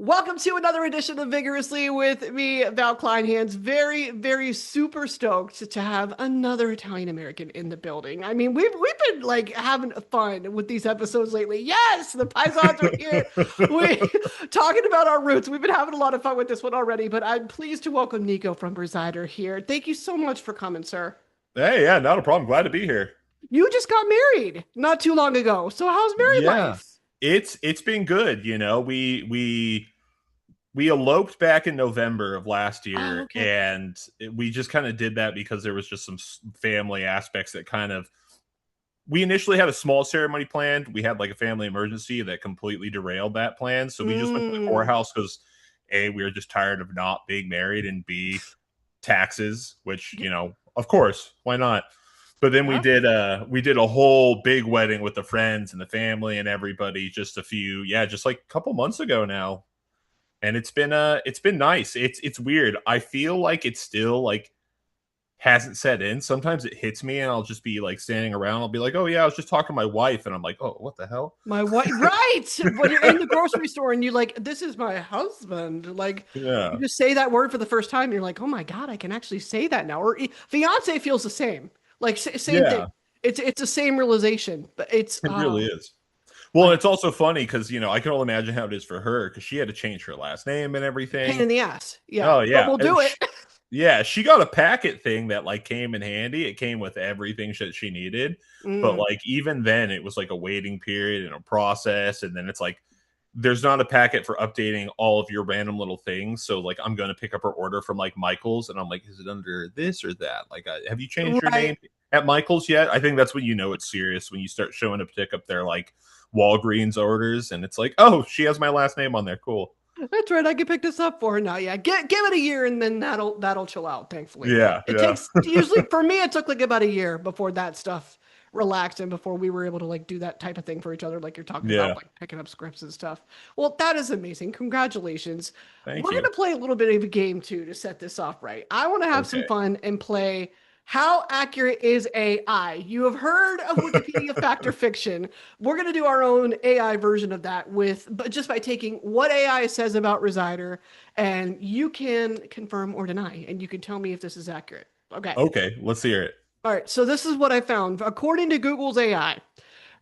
Welcome to another edition of Vigorously with me, Val Kleinhands. Very, very super stoked to have another Italian American in the building. I mean, we've been like having fun with these episodes lately. Yes, the Paisans are here. We talking about our roots. We've been having a lot of fun with this one already, but I'm pleased to welcome Niko from Resider here. Thank you so much for coming, sir. Hey, yeah, not a problem. Glad to be here. You just got married not too long ago. So how's married Yeah. life? It's been good, We eloped back in November of last Oh, year, okay. and we just kind of did that because there was just some family aspects that kind of we initially had a small ceremony planned. We had like a family emergency that completely derailed that plan. So we just went to the Mm. courthouse because A, we were just tired of not being married, and B, taxes, which, of course, why not? But then Yeah. we did a whole big wedding with the friends and the family and everybody just just like a couple months ago now. And it's been nice. It's weird. I feel like it's still like hasn't set in. Sometimes it hits me and I'll just be like standing around. I'll be like, "Oh yeah, I was just talking to my wife." And I'm like, "Oh, what the hell?" My wife, right? When you're in the grocery store and you're like, "This is my husband," like you Yeah. just say that word for the first time, you're like, "Oh my God, I can actually say that now." Or fiance feels the same, like same thing. Yeah, It's the same realization, but it's it really is. Well, I it's also funny because, I can only imagine how it is for her because she had to change her last name and pain everything. in the ass. Yeah, Oh but yeah. we'll do it. Yeah, she got a packet thing that like came in handy. It came with everything that she needed. But Mm, like even then it was like a waiting period and a process, and then it's like there's not a packet for updating all of your random little things. So like I'm going to pick up her order from like Michael's, and I'm like, is it under this or that? Like, have you changed your right. name at Michael's yet? I think that's when you know it's serious, when you start showing up to pick up their like Walgreens orders, and it's like, oh, she has my last name on there. Cool. That's right. I can pick this up for her now. Yeah, give it a year and then that'll chill out. Thankfully, Yeah, it yeah, takes usually for me. It took like about a year before that stuff relaxed and before we were able to like do that type of thing for each other, like you're talking about, yeah. like picking up scripts and stuff. Well, that is amazing. Congratulations. Thank We're you. gonna play a little bit of a game too to set this off right. I want to have some Okay. fun and play. How accurate is AI? You have heard of Wikipedia fact or fiction. We're going to do our own AI version of that but just by taking what AI says about Resider, and you can confirm or deny, and you can tell me if this is accurate. Okay. Okay, let's hear it. All right. So this is what I found. According to Google's AI,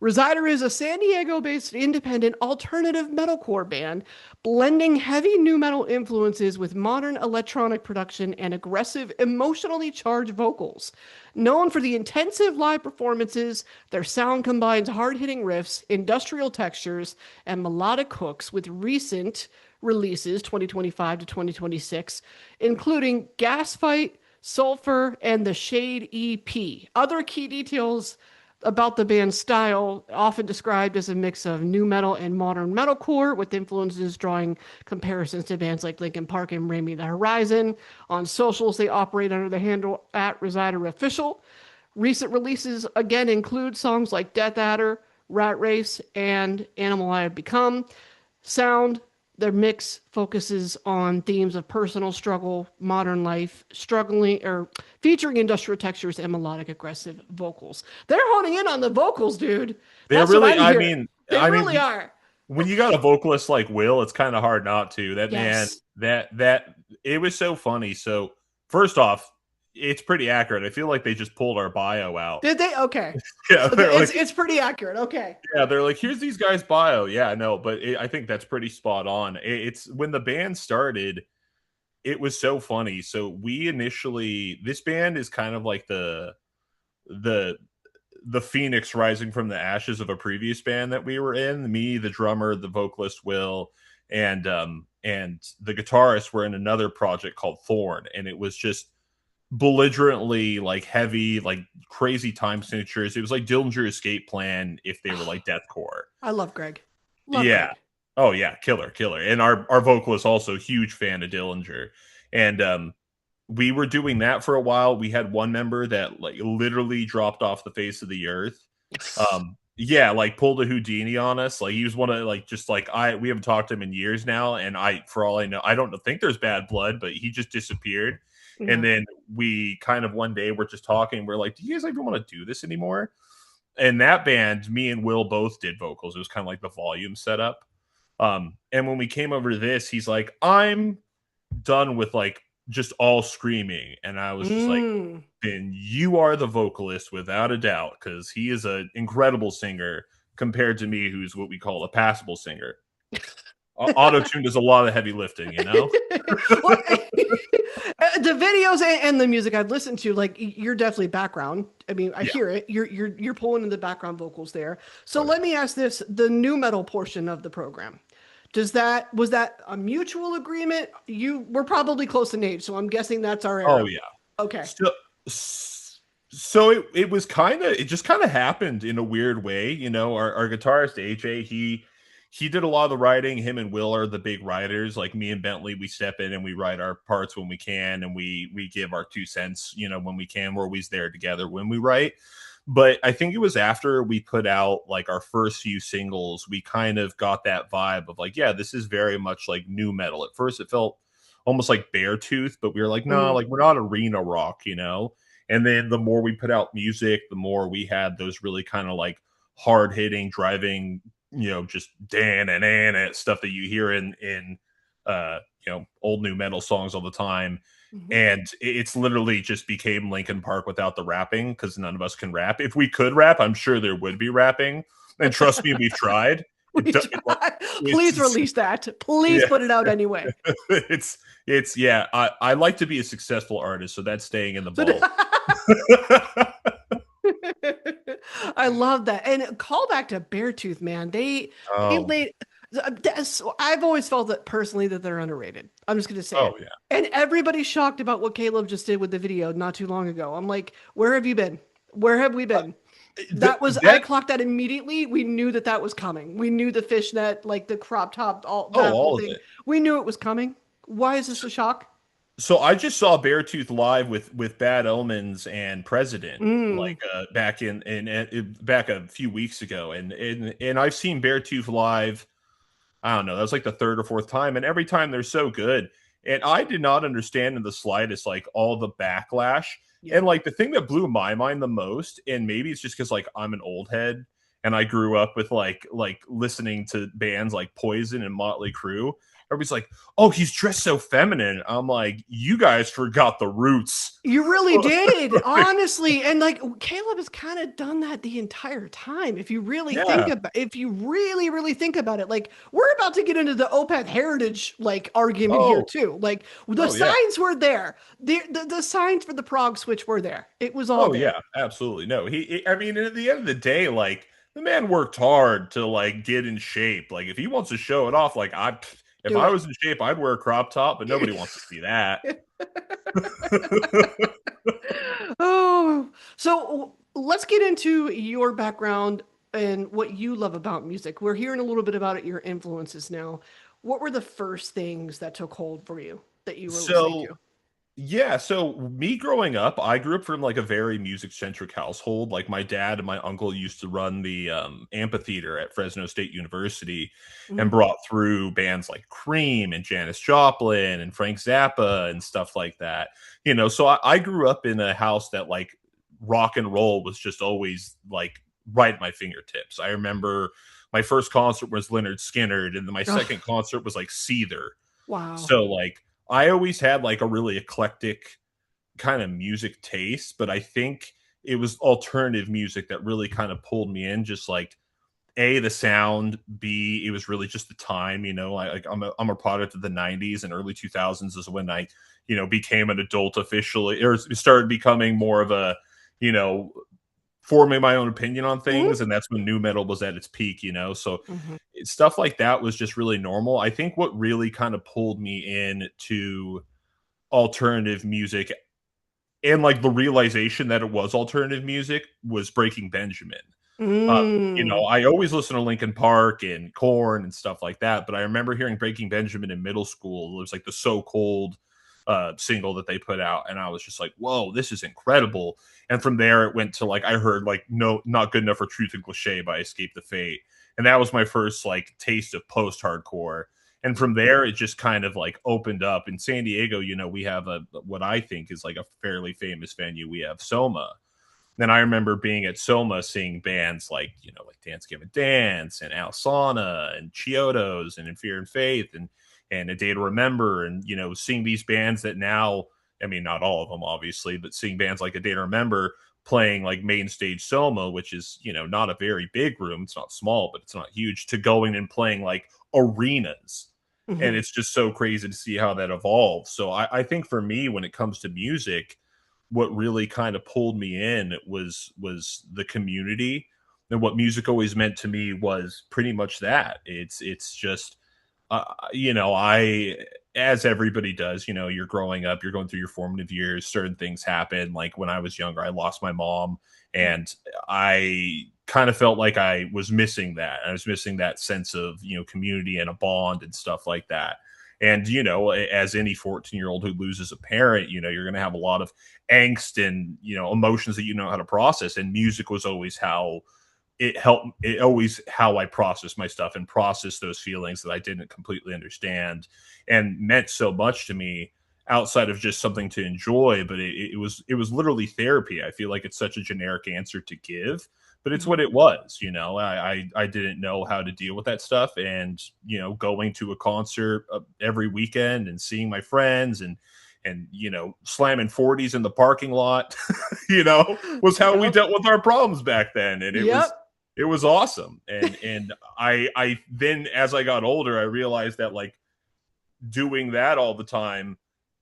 Resider is a San Diego-based independent alternative metalcore band, blending heavy nu metal influences with modern electronic production and aggressive, emotionally charged vocals. Known for the intensive live performances, their sound combines hard-hitting riffs, industrial textures, and melodic hooks with recent releases 2025 to 2026, including Gasfight, Sulfur, and the Shade EP. Other key details about the band's style, often described as a mix of nu metal and modern metalcore, with influences drawing comparisons to bands like Linkin Park and Bring Me the Horizon. On socials, they operate under the handle at Resider Official. Recent releases again include songs like Death Adder, Rat Race, and Animal I Have Become. Sound, their mix focuses on themes of personal struggle, modern life, struggling or featuring industrial textures and melodic aggressive vocals. They're honing in on the vocals, dude. They're That's what really, I'm I hearing. mean, They really are. when you got a vocalist like Will, it's kind of hard not to. That man, Yes. that it was so funny. So first off, it's pretty accurate. I feel like they just pulled our bio out. Did they? Okay. Yeah, So they're like, it's pretty accurate. Okay. they're like, here's these guys' bio. Yeah, no, but I think that's pretty spot on. It's when the band started, it was so funny. So we initially, this band is kind of like the the phoenix rising from the ashes of a previous band that we were in. Me, the drummer, the vocalist Will, and the guitarist were in another project called Thorn, and it was just belligerently like heavy, like crazy time signatures. It was like Dillinger Escape Plan if they were like deathcore. I love Greg. Love Yeah. Greg. Oh yeah, killer, killer. And our vocalist also a huge fan of Dillinger. And we were doing that for a while. We had one member that like literally dropped off the face of the earth. Yeah, like pulled a Houdini on us. Like he was one of like just like I we haven't talked to him in years now, and I for all I know, I don't think there's bad blood, but he just disappeared. And Yeah. then we kind of one day we're just talking. We're like, "Do you guys even want to do this anymore?" And that band, me and Will both did vocals. It was kind of like the volume setup. And when we came over to this, he's like, I'm done with like just all screaming. And I was just like, Mm. then you are the vocalist without a doubt, because he is an incredible singer compared to me, who's what we call a passable singer. Auto-tune does a lot of heavy lifting, you know? Well, the videos and the music I've listened to, like you're definitely background. I mean, I Yeah. hear it. You're pulling in the background vocals there. So Oh, yeah. let me ask this: the new metal portion of the program, was that a mutual agreement? You were probably close in age, so I'm guessing that's our Oh, era. yeah. Okay. So, so it was kind of, it just kind of happened in a weird way. You know, our guitarist AJ, he did a lot of the writing. Him and Will are the big writers. Like me and Bentley, we step in and we write our parts when we can, and we give our 2 cents, you know, when we can. We're always there together when we write. But I think it was after we put out like our first few singles, we kind of got that vibe of like, yeah, this is very much like new metal. At first it felt almost like Beartooth, but we were like, no, like we're not arena rock, you know. And then the more we put out music, the more we had those really kind of like hard hitting, driving, you know, just dan and stuff that you hear in you know, old new metal songs all the time. Mm-hmm. And it's literally just became Linkin Park without the rapping, because none of us can rap. If we could rap, I'm sure there would be rapping. And trust me, we've tried. Please It's release that. Please yeah, put it out anyway. it's yeah. I like to be a successful artist, so that's staying in the So vault. I love that. And call back to Beartooth, man. They Oh, laid I've always felt that personally that they're underrated. I'm just gonna say oh it. yeah. And everybody's shocked about what Caleb just did with the video not too long ago. I'm like, where have you been? Where have we been? That was I That clocked that immediately. We knew that that was coming. We knew the fishnet, like the crop top, all oh, that whole all of thing. it. We knew it was coming. Why is this a shock? So I just saw Beartooth live with Bad Omens and President, Mm. like back back a few weeks ago, and I've seen Beartooth live. I don't know, that was like the third or fourth time, and every time they're so good. And I did not understand in the slightest like all the backlash. Yeah. And like the thing that blew my mind the most, and maybe it's just because like I'm an old head and I grew up with like listening to bands like Poison and Motley Crue. Everybody's like, "Oh, he's dressed so feminine." I'm like, "You guys forgot the roots." You really did, honestly. And like Caleb has kind of done that the entire time. If you really think Yeah. about if you really think about it, like we're about to get into the Opeth heritage like argument here Oh, too. Like the oh yeah. signs were there. The signs for the prog switch were there. It was all Oh there. yeah, absolutely. No, I mean, at the end of the day, like the man worked hard to like get in shape. Like if he wants to show it off, like if Do I it. was in shape, I'd wear a crop top, but nobody wants to see that. Oh, so let's get into your background and what you love about music. We're hearing a little bit about it, your influences now. What were the first things that took hold for you that you were listening So to? yeah, so me growing up, I grew up from like a very music centric household. Like my dad and my uncle used to run the amphitheater at Fresno State University and Mhm. brought through bands like Cream and Janis Joplin and Frank Zappa and stuff like that. You know, so I grew up in a house that like rock and roll was just always like right at my fingertips. I remember my first concert was Leonard Skinner, and then my Ugh, second concert was like Seether. wow. So like I always had like a really eclectic kind of music taste, but I think it was alternative music that really kind of pulled me in. Just like A, the sound, B, it was really just the time, you know. I'm a product of the 90s and early 2000s is when I, you know, became an adult officially, or started becoming more of a, you know, forming my own opinion on Mhm. things, and that's when new metal was at its peak, you know. So Mhm. stuff like that was just really normal. I think what really kind of pulled me in to alternative music, and like the realization that it was alternative music, was Breaking Benjamin. You know, Mm. I always listen to Linkin Park and Korn and stuff like that, but I remember hearing Breaking Benjamin in middle school. It was like the So Cold single that they put out, and I was just like, "Whoa, this is incredible!" And from there, it went to like I heard like No, Not Good Enough for Truth and Cliche by Escape the Fate, and that was my first like taste of post hardcore. And from there, it just kind of like opened up. In San Diego, you know, we have a what I think is like a fairly famous venue. We have Soma, then I remember being at Soma seeing bands like, like Dance Gavin Dance and Alsana and Chiodos and In Fear and Faith and A Day to Remember, and seeing these bands that now, I mean, not all of them obviously, but seeing bands like A Day to Remember playing like main stage Soma, which is, not a very big room, it's not small, but it's not huge, to going and playing like arenas. And Mhm. it's just so crazy to see how that evolves. So I think for me, when it comes to music, what really kind of pulled me in was the community, and what music always meant to me was pretty much that. It's just I, as everybody does, you're growing up, you're going through your formative years, certain things happen. Like when I was younger, I lost my mom, and I kind of felt like I was missing that. I was missing that sense of, community and a bond and stuff like that. And, as any 14-year-old who loses a parent, you're going to have a lot of angst and, emotions that you know how to process. And music was always how it helped, it always how I process my stuff and process those feelings that I didn't completely understand and meant so much to me, outside of just something to enjoy. But it was literally therapy. I feel like it's such a generic answer to give, but it's Mhm. what it was. I didn't know how to deal with that stuff, and going to a concert every weekend and seeing my friends and slamming 40s in the parking lot, was how we Yep. dealt with our problems back then. And it was Yep. it was awesome. And I then, as I got older, I realized that like doing that all the time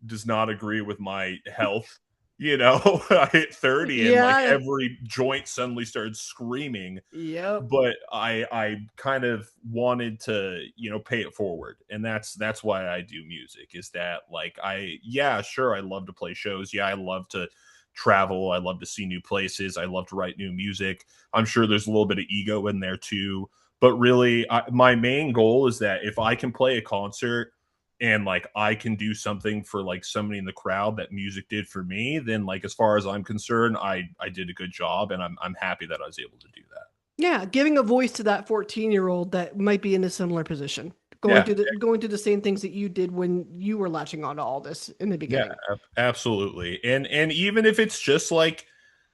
does not agree with my health. I hit 30 and like Yeah. every joint suddenly started screaming. Yep. But I kind of wanted to, pay it forward. And that's why I do music, is that like yeah, sure, I love to play shows. Yeah, I love to travel. I love to see new places. I love to write new music. I'm sure there's a little bit of ego in there too. But really, my main goal is that if I can play a concert and like I can do something for like somebody in the crowd that music did for me, then like as far as I'm concerned, I did a good job, and I'm happy that I was able to do that. Yeah, giving a voice to that 14-year-old that might be in a similar position, Yeah, going through the same things that you did when you were latching on to all this in the yeah, beginning. absolutely. And even if it's just like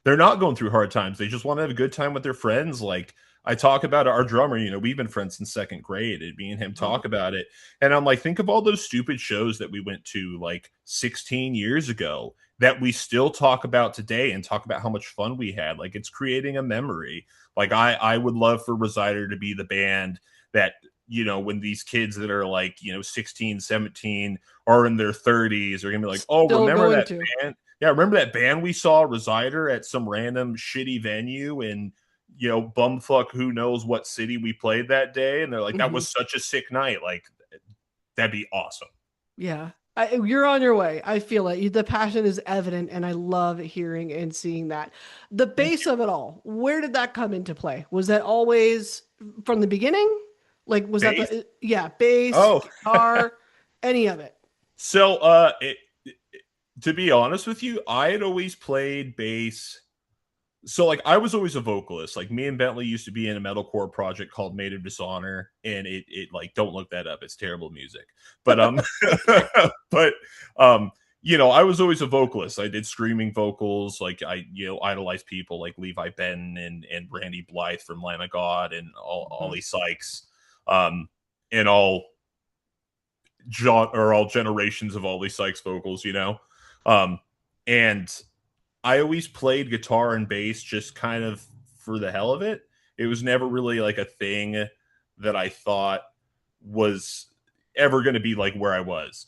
they're not going through hard times, they just want to have a good time with their friends. Like I talk about our drummer, we've been friends since second grade, and me and him Mhm. talk about it. And I'm like, think of all those stupid shows that we went to like 16 years ago that we still talk about today and talk about how much fun we had. Like it's creating a memory. Like I would love for Resider to be the band that, when these kids that are like, 16, 17 are in their 30s are gonna be like, oh, Still remember going that to. band? Yeah, remember that band we saw, Resider, at some random shitty venue in, bumfuck who knows what city we played that day? And they're like, that Mhm. was such a sick night. Like, that'd be awesome. Yeah. You're on your way. I feel it. The passion is evident, and I love hearing and seeing that. The Thank base of it all, where did that come into play? Was that always from the beginning? Like, was you. that Bass? yeah, bass, Oh, guitar, any of it? so to be honest with you, I had always played bass. So like I was always a vocalist. Like me and Bentley used to be in a metalcore project called Made of Dishonor, and it like, don't look that up. It's terrible music. But but um I was always a vocalist. I did screaming vocals. Like I idolized people like Levi Benton and Randy Blythe from Lamb of God and Mhm. Ollie Sykes, um and all generations of Ollie Sykes vocals. Um and I always played guitar and bass just kind of for the hell of it. It was never really like a thing that I thought was ever going to be like where I was.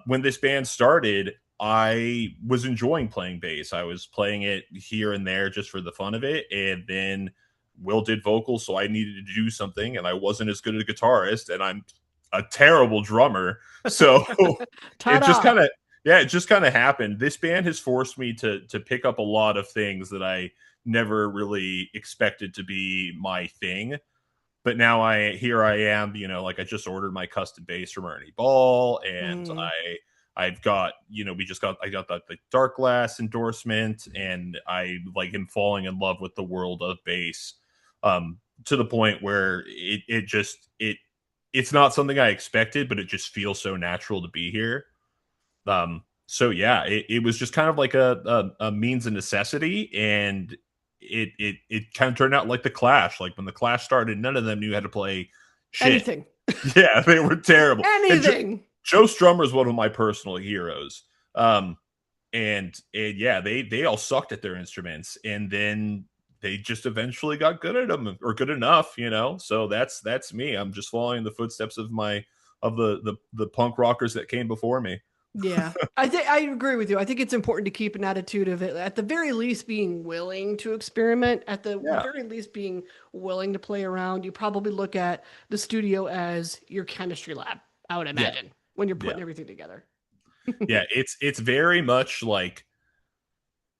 When this band started, I was enjoying playing bass. I was playing it here and there just for the fun of it. And then Will did vocals, so I needed to do something, and I wasn't as good a guitarist, and I'm a terrible drummer. So it just Ta-da! kind of yeah, it just kind of happened. This band has forced me to pick up a lot of things that I never really expected to be my thing. But now I am, like I just ordered my custom bass from Ernie Ball, and Mm. I've got, I got the Dark Glass endorsement, and I like am falling in love with the world of bass, to the point where it's not something I expected, but it just feels so natural to be here. So yeah, it was just kind of like a means of necessity, and it kind of turned out like the Clash. Like when the Clash started, none of them knew how to play shit. Anything. Yeah, they were terrible. And Anything. Joe Strummer is one of my personal heroes. And yeah, they all sucked at their instruments, and then they just eventually got good at them, or good enough, you know. So that's me. I'm just following the footsteps of the punk rockers that came before me. Yeah, I think I agree with you. I think it's important to keep an attitude of it, at the very least, being willing to experiment, at the Yeah, very least, being willing to play around. You probably look at the studio as your chemistry lab, I would yeah, imagine, when you're yeah, putting everything together. yeah. It's very much like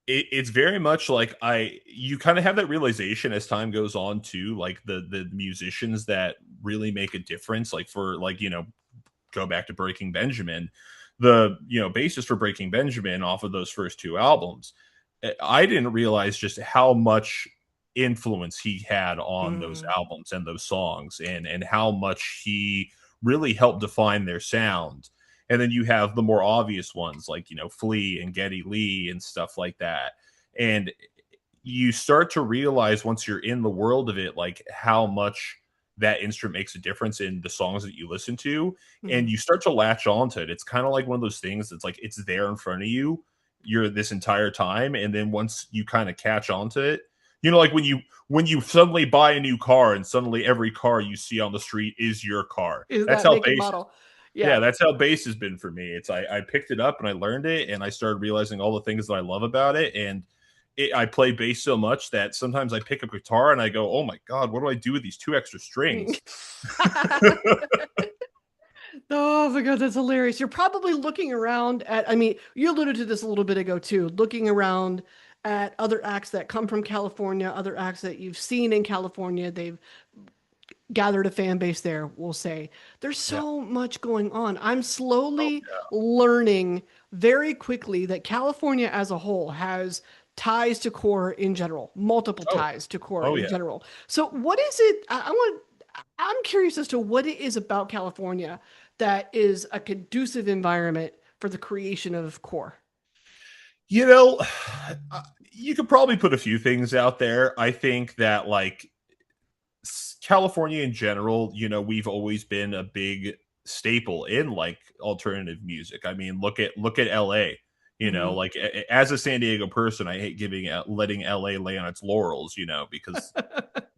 it's very much like I you kind of have that realization as time goes on too, like the musicians that really make a difference, like for like, go back to Breaking Benjamin, the bassist for Breaking Benjamin off of those first two albums. I didn't realize just how much influence he had on those Mm. albums and those songs, and how much he really helped define their sound. And then you have the more obvious ones like, Flea and Geddy Lee and stuff like that. And you start to realize once you're in the world of it, like how much that instrument makes a difference in the songs that you listen to, and Mhm. you start to latch onto it. It's kind of like one of those things that's like it's there in front of you, you're this entire time, and then once you kind of catch onto it, like when you suddenly buy a new car and suddenly every car you see on the street is your car. Is That's that how make and bass model? Yeah, Yeah. that's how bass has been for me. I picked it up and I learned it, and I started realizing all the things that I love about it. And I play bass so much that sometimes I pick up guitar and I go, "Oh my god, what do I do with these two extra strings?" Oh my God, that's hilarious. You're probably looking around at, I mean, you alluded to this a little bit ago too, looking around at other acts that come from California, other acts that you've seen in California. They've gathered a fan base there, we'll say. There's Yeah. so much going on. I'm Oh slowly yeah. learning very quickly that California as a whole has ties to core in general, multiple Oh. ties to core Oh in yeah. general. So what is it? I'm curious as to what it is about California that is a conducive environment for the creation of core. You know, you could probably put a few things out there. I think that like California in general, we've always been a big staple in like alternative music. I mean, look at LA. Mhm. Like as a San Diego person, I hate letting LA lay on its laurels, because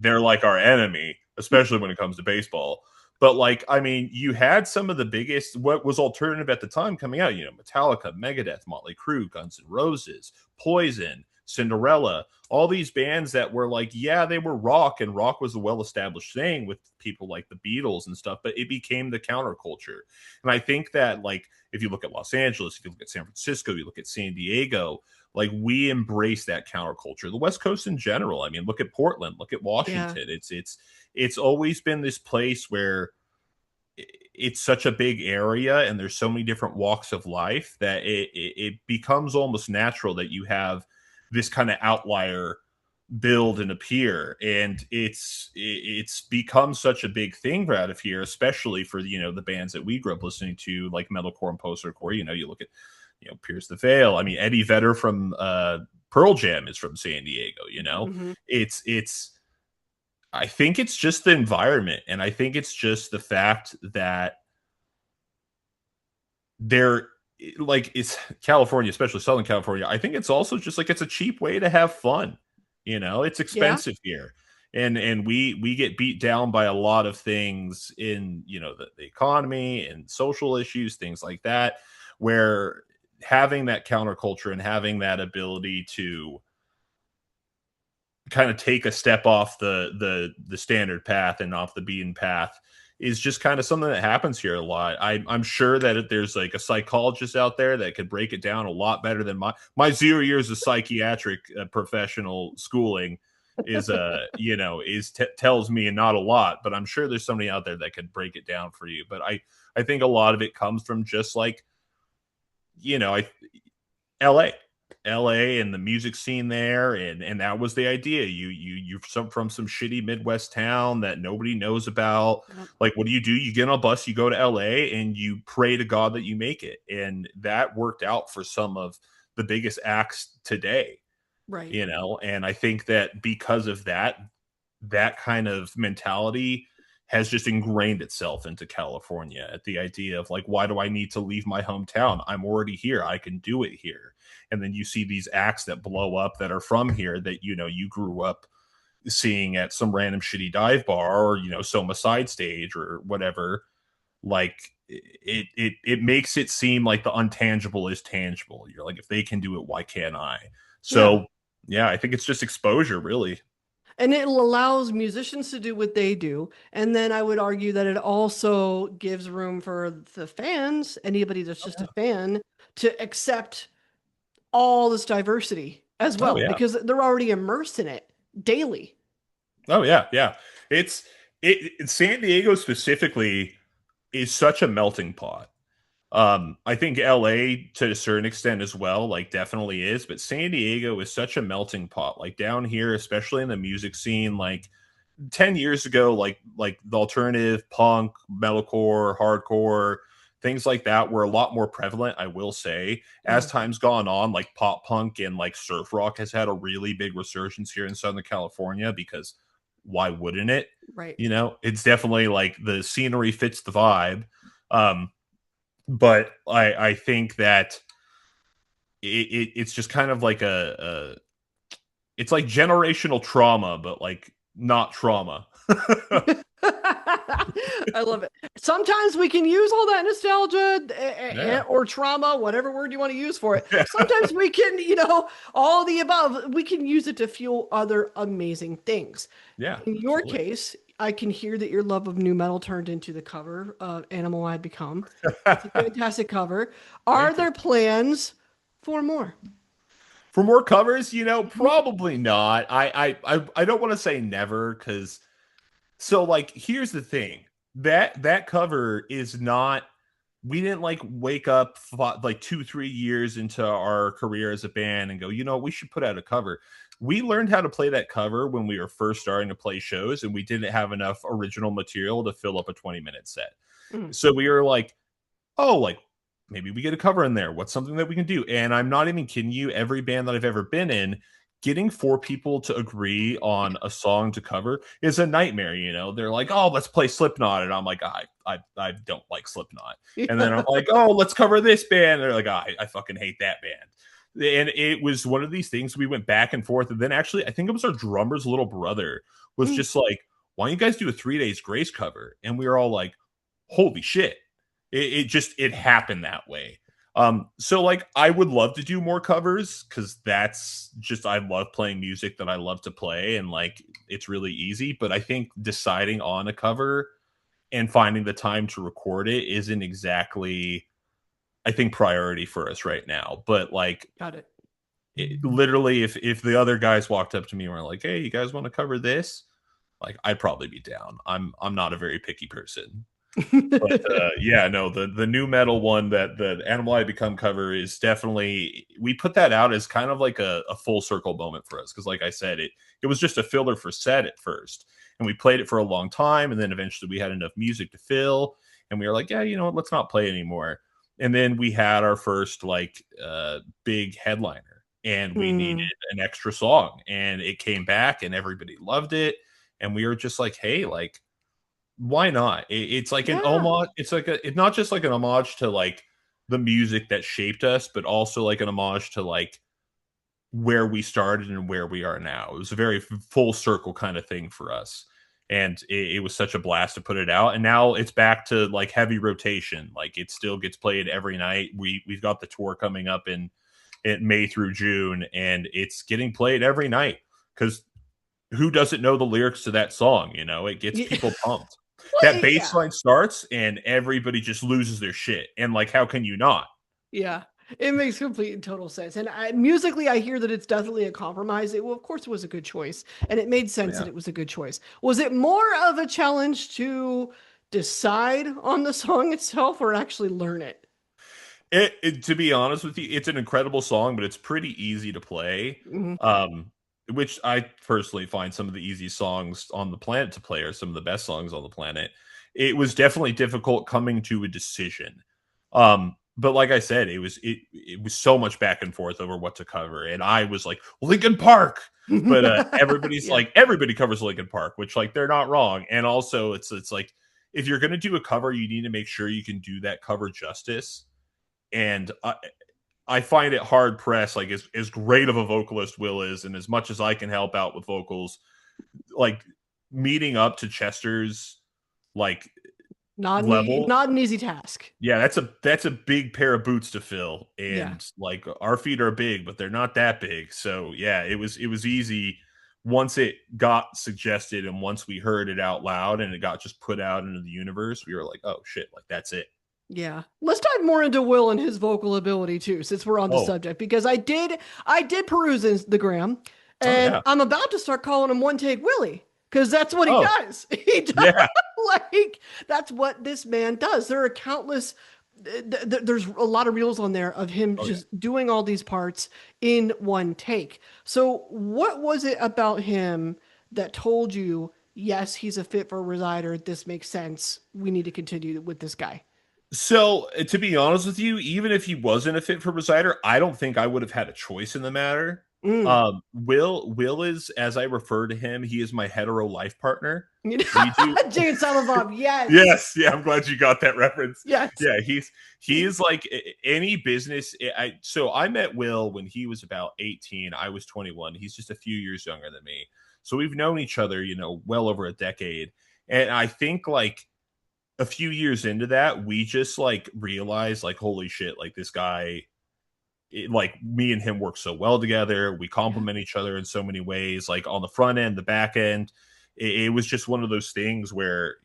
they're like our enemy, especially when it comes to baseball. But like, I mean, you had some of the biggest, what was alternative at the time coming out, Metallica, Megadeth, Motley Crue, Guns N' Roses, Poison, Cinderella, all these bands that were like, yeah, they were rock, and rock was a well-established thing with people like the Beatles and stuff, but it became the counterculture. And I think that like, if you look at Los Angeles, if you look at San Francisco, you look at San Diego, like we embrace that counterculture. The West Coast in general. I mean, look at Portland, look at Yeah. Washington. It's always been this place where it's such a big area and there's so many different walks of life that it becomes almost natural that you have this kind of outlier build and appear, and it's become such a big thing out of here, especially for the bands that we grew up listening to, like metalcore and post-hardcore. You look at Pierce the Veil. I mean, Eddie Vedder from Pearl Jam is from San Diego. Mhm. It's I think it's just the environment, and I think it's just the fact that they're like, it's California, especially Southern California. I think it's also just like it's a cheap way to have fun. It's Yeah. expensive here. And we get beat down by a lot of things in, the economy and social issues, things like that, where having that counterculture and having that ability to kind of take a step off the standard path and off the beaten path is just kind of something that happens here a lot. I'm sure that if there's like a psychologist out there that could break it down a lot better than my 0 years of psychiatric professional schooling is tells me not a lot, but I'm sure there's somebody out there that could break it down for you. But I think a lot of it comes from just like, I LA. LA and the music scene there, and that was the idea. You're from some shitty Midwest town that nobody knows about. Yep. Like, what do? You get on a bus, you go to LA, and you pray to God that you make it. And that worked out for some of the biggest acts today, Right. you know. And I think that because of that, that kind of mentality has just ingrained itself into California at the idea of like, why do I need to leave my hometown? I'm already here. I can do it here. And then you see these acts that blow up that are from here that, you know, you grew up seeing at some random shitty dive bar or, you know, Soma side stage or whatever. Like it makes it seem like the untangible is tangible. You're like, if they can do it, why can't I? Yeah. So yeah, I think it's just exposure, really. And it allows musicians to do what they do. And then I would argue that it also gives room for the fans, anybody that's just a fan, to accept all this diversity as Oh well, yeah. because they're already immersed in it daily. Oh yeah, yeah. It's San Diego specifically is such a melting pot. I think LA to a certain extent as well, like definitely is, but San Diego is such a melting pot. Like down here, especially in the music scene, like 10 years ago, like the alternative punk, metalcore, hardcore, things like that were a lot more prevalent, I will say. As Mhm. time's gone on, like pop punk and like surf rock has had a really big resurgence here in Southern California because why wouldn't it? Right. You know, it's definitely like the scenery fits the vibe. Um, but I think that it's just kind of like it's like generational trauma, but like not trauma. I love it. Sometimes we can use all that nostalgia Yeah. or trauma, whatever word you want to use for it. Sometimes we can, all the above, we can use it to fuel other amazing things. Yeah, In your absolutely. case, I can hear that your love of new metal turned into the cover of Animal I Become. It's a fantastic cover. Are Thank you. there plans for more? For more covers, you know, Mhm. probably not. I don't want to say never because so like here's the thing. That cover is not we didn't like wake up like 2 3 years into our career as a band and go, you know, we should put out a cover. We learned how to play that cover when we were first starting to play shows and we didn't have enough original material to fill up a 20-minute set. Mm. So we were like, oh, like maybe we get a cover in there. What's something that we can do? And I'm not even kidding you. Every band that I've ever been in, getting four people to agree on a song to cover is a nightmare. You know, they're like, oh, let's play Slipknot. And I'm like, I don't like Slipknot. And then I'm like, oh, let's cover this band. And they're like, I fucking hate that band. And it was one of these things we went back and forth. And then actually, I think it was our drummer's little brother was Mm. just like, why don't you guys do a 3 Days Grace cover? And we were all like, holy shit. It just it happened that way. So like I would love to do more covers because that's just I love playing music that I love to play and like it's really easy. But I think deciding on a cover and finding the time to record it isn't exactly I think priority for us right now. But like Got it. literally if the other guys walked up to me and were like, hey, you guys want to cover this? Like I'd probably be down. I'm not a very picky person. But yeah, no, the new metal one that the Animal I Become cover is definitely we put that out as kind of like a full circle moment for us because, like I said, it was just a filler for set at first, and we played it for a long time, and then eventually we had enough music to fill, and we were like, yeah, you know what, let's not play anymore. And then we had our first like big headliner, and we needed Mm. an extra song, and it came back, and everybody loved it, and we were just like, hey, like why not? It's like an Yeah. homage. It's not just like an homage to like the music that shaped us, but also like an homage to like where we started and where we are now. It was a very full circle kind of thing for us. And it was such a blast to put it out. And now it's back to like heavy rotation. Like it still gets played every night. We've got the tour coming up in May through June, and it's getting played every night because who doesn't know the lyrics to that song? You know, it gets Yeah. people pumped. Well, That bass yeah. line starts and everybody just loses their shit. And like, how can you not? Yeah, it makes complete and total sense. And musically, I hear that it's definitely a compromise. Well, of course, it was a good choice, and it made Oh, sense that yeah. it was a good choice. Was it more of a challenge to decide on the song itself or actually learn it? To be honest with you, it's an incredible song, but it's pretty easy to play. Mhm. Um, which I personally find some of the easiest songs on the planet to play are some of the best songs on the planet. It was definitely difficult coming to a decision. But like I said, it was so much back and forth over what to cover, and I was like Linkin Park, but everybody's Yeah. like everybody covers Linkin Park, which like they're not wrong, and also it's like if you're gonna do a cover, you need to make sure you can do that cover justice, and I find it hard pressed. Like as great of a vocalist Will is, and as much as I can help out with vocals, like meeting up to Chester's like level, Not an easy task. yeah, that's a big pair of boots to fill, Yeah. and like our feet are big, but they're not that big. So yeah, it was easy once it got suggested, and once we heard it out loud, and it got just put out into the universe. We were like, oh shit, like that's it. Yeah. Let's dive more into Will and his vocal ability too, since we're on the Oh, subject, because I did peruse Instagram oh and yeah, I'm about to start calling him One Take Willie, because that's what he oh does. He does yeah, like that's what this man does. There are countless there's a lot of reels on there of him oh yeah. just doing all these parts in one take. So what was it about him that told you, yes, he's a fit for a Resider, this makes sense, we need to continue with this guy? So, to be honest with you, even if he wasn't a fit for Resider, I don't think I would have had a choice in the matter. Mm. Will is, as I refer to him, he is my hetero life partner. You know, We do. Jay and Silent Bob, yes. Yes, yeah, I'm glad you got that reference. Yes. Yeah, he is like any business. So I met Will when he was about 18. I was 21. He's just a few years younger than me. So we've known each other, well over a decade. And I think like a few years into that, we just like realized like, holy shit, like this guy, like me and him work so well together. We Yeah. complement each other in so many ways, like on the front end, the back end. It was just one of those things where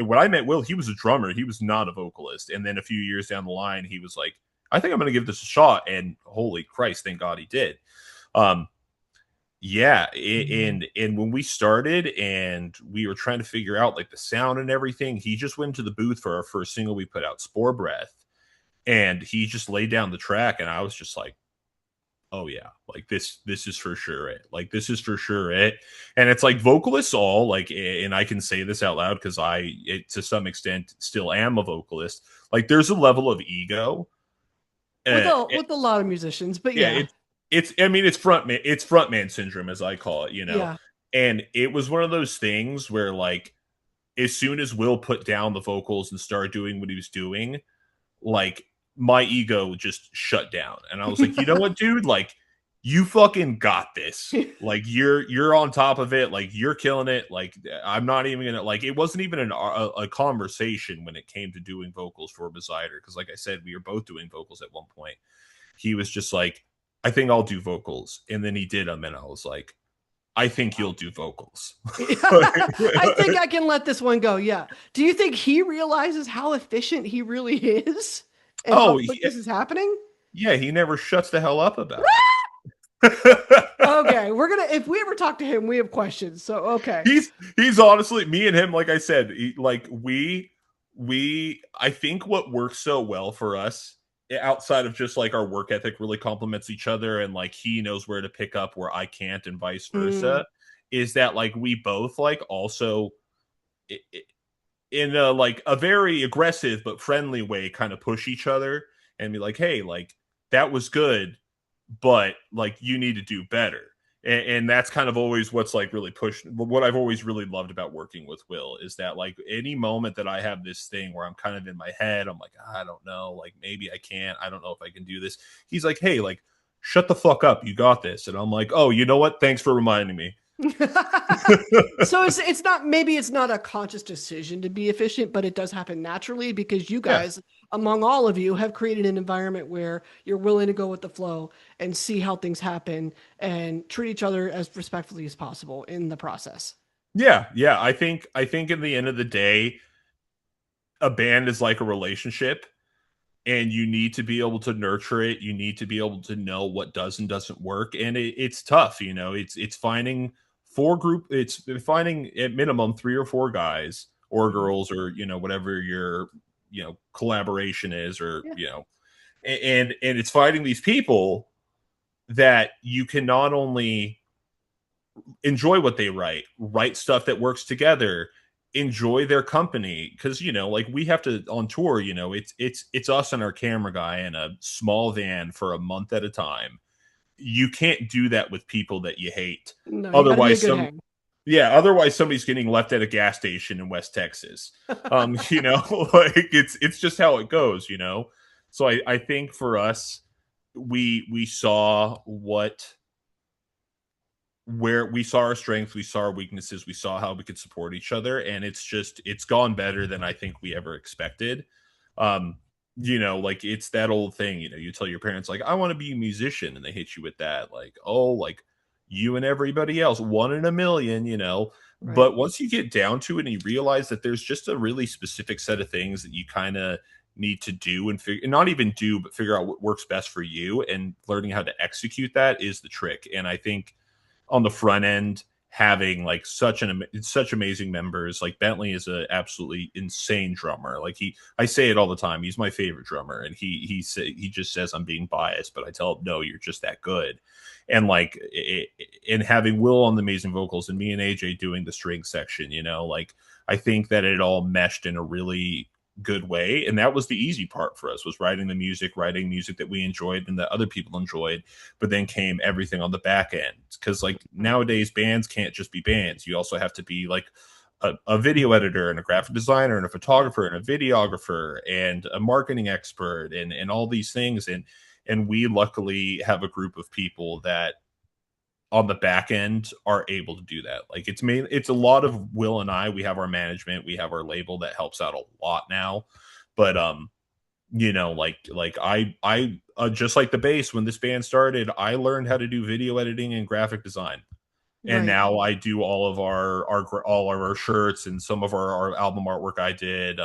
when I met Will, he was a drummer. He was not a vocalist. And then a few years down the line, he was like, I think I'm going to give this a shot. And holy Christ, thank God he did. Um, yeah, Mhm. and when we started and we were trying to figure out like the sound and everything, he just went to the booth for our first single we put out, Spore Breath, and he just laid down the track, and I was just like, oh yeah, like this is for sure it. Like this is for sure it. And it's like vocalists all like, and I can say this out loud because to some extent still am a vocalist. Like there's a level of ego. Uh, With a lot of musicians, but yeah, yeah. it's I mean it's frontman syndrome as I call it. Yeah. And it was one of those things where like as soon as Will put down the vocals and started doing what he was doing, like my ego just shut down. And I was like, you know what, dude? Like you fucking got this. Like you're on top of it. Like you're killing it. Like I'm not even gonna like. It wasn't even a conversation when it came to doing vocals for Resider because, like I said, we were both doing vocals at one point. He was just like, I think I'll do vocals, and then he did them, and I was like, I think you'll do vocals. I think I can let this one go. Yeah. Do you think he realizes how efficient he really is and how Oh quick this is happening? yeah, he never shuts the hell up about it. Okay, we're gonna if we ever talk to him, we have questions. So okay. He's honestly, me and him, like I said, like we I think what works so well for us outside of just like our work ethic really complements each other, and like he knows where to pick up where I can't and vice Mm, versa, is that like we both like also in a like a very aggressive but friendly way kind of push each other and be like, hey, like that was good, but like you need to do better. And that's kind of always what's like really pushed. What I've always really loved about working with Will is that like any moment that I have this thing where I'm kind of in my head, I'm like, I don't know, like maybe I can't, I don't know if I can do this. He's like, hey, like shut the fuck up, you got this. And I'm like, oh, you know what, thanks for reminding me. so it's not maybe it's not a conscious decision to be efficient, but it does happen naturally because you Yeah, guys, among all of you, have created an environment where you're willing to go with the flow and see how things happen and treat each other as respectfully as possible in the process. yeah, I think in the end of the day, a band is like a relationship, and you need to be able to nurture it. You need to be able to know what does and doesn't work, and it's tough. It's finding it's finding at minimum 3 or 4 guys or Mhm. girls, or whatever your collaboration is, or Yeah. And it's finding these people that you can not only enjoy what they write stuff that works together, enjoy their company, because like we have to on tour, it's us and our camera guy in a small van for a month at a time. You can't do that with people that you hate. No, you got to be a Otherwise, good hang. otherwise somebody's getting left at a gas station in West Texas. Like it's just how it goes. So I think for us, we saw where we saw our strengths, we saw our weaknesses, we saw how we could support each other, and it's gone better than I think we ever expected. Um, like it's that old thing, you tell your parents like, I want to be a musician, and they hit you with that, like, oh, like you and everybody else, one in a million. Right. But once you get down to it and you realize that there's just a really specific set of things that you kind of need to do and figure, not even do, but figure out what works best for you, and learning how to execute that is the trick. And I think on the front end, having like such amazing members, like Bentley is a absolutely insane drummer. Like I say it all the time, he's my favorite drummer, and he just says I'm being biased, but I tell him, no, you're just that good. And like and having Will on the amazing vocals, and me and AJ doing the string section, like I think that it all meshed in a really good way. And that was the easy part for us, was writing music that we enjoyed and that other people enjoyed. But then came everything on the back end, because like nowadays bands can't just be bands. You also have to be like a video editor and a graphic designer and a photographer and a videographer and a marketing expert and all these things. And we luckily have a group of people that on the back end are able to do that. Like it's a lot of Will and I. We have our management, we have our label that helps out a lot now. But like I just like the bass, when this band started, I learned how to do video editing and graphic design. And Right. now I do all of our shirts and some of our album artwork I did.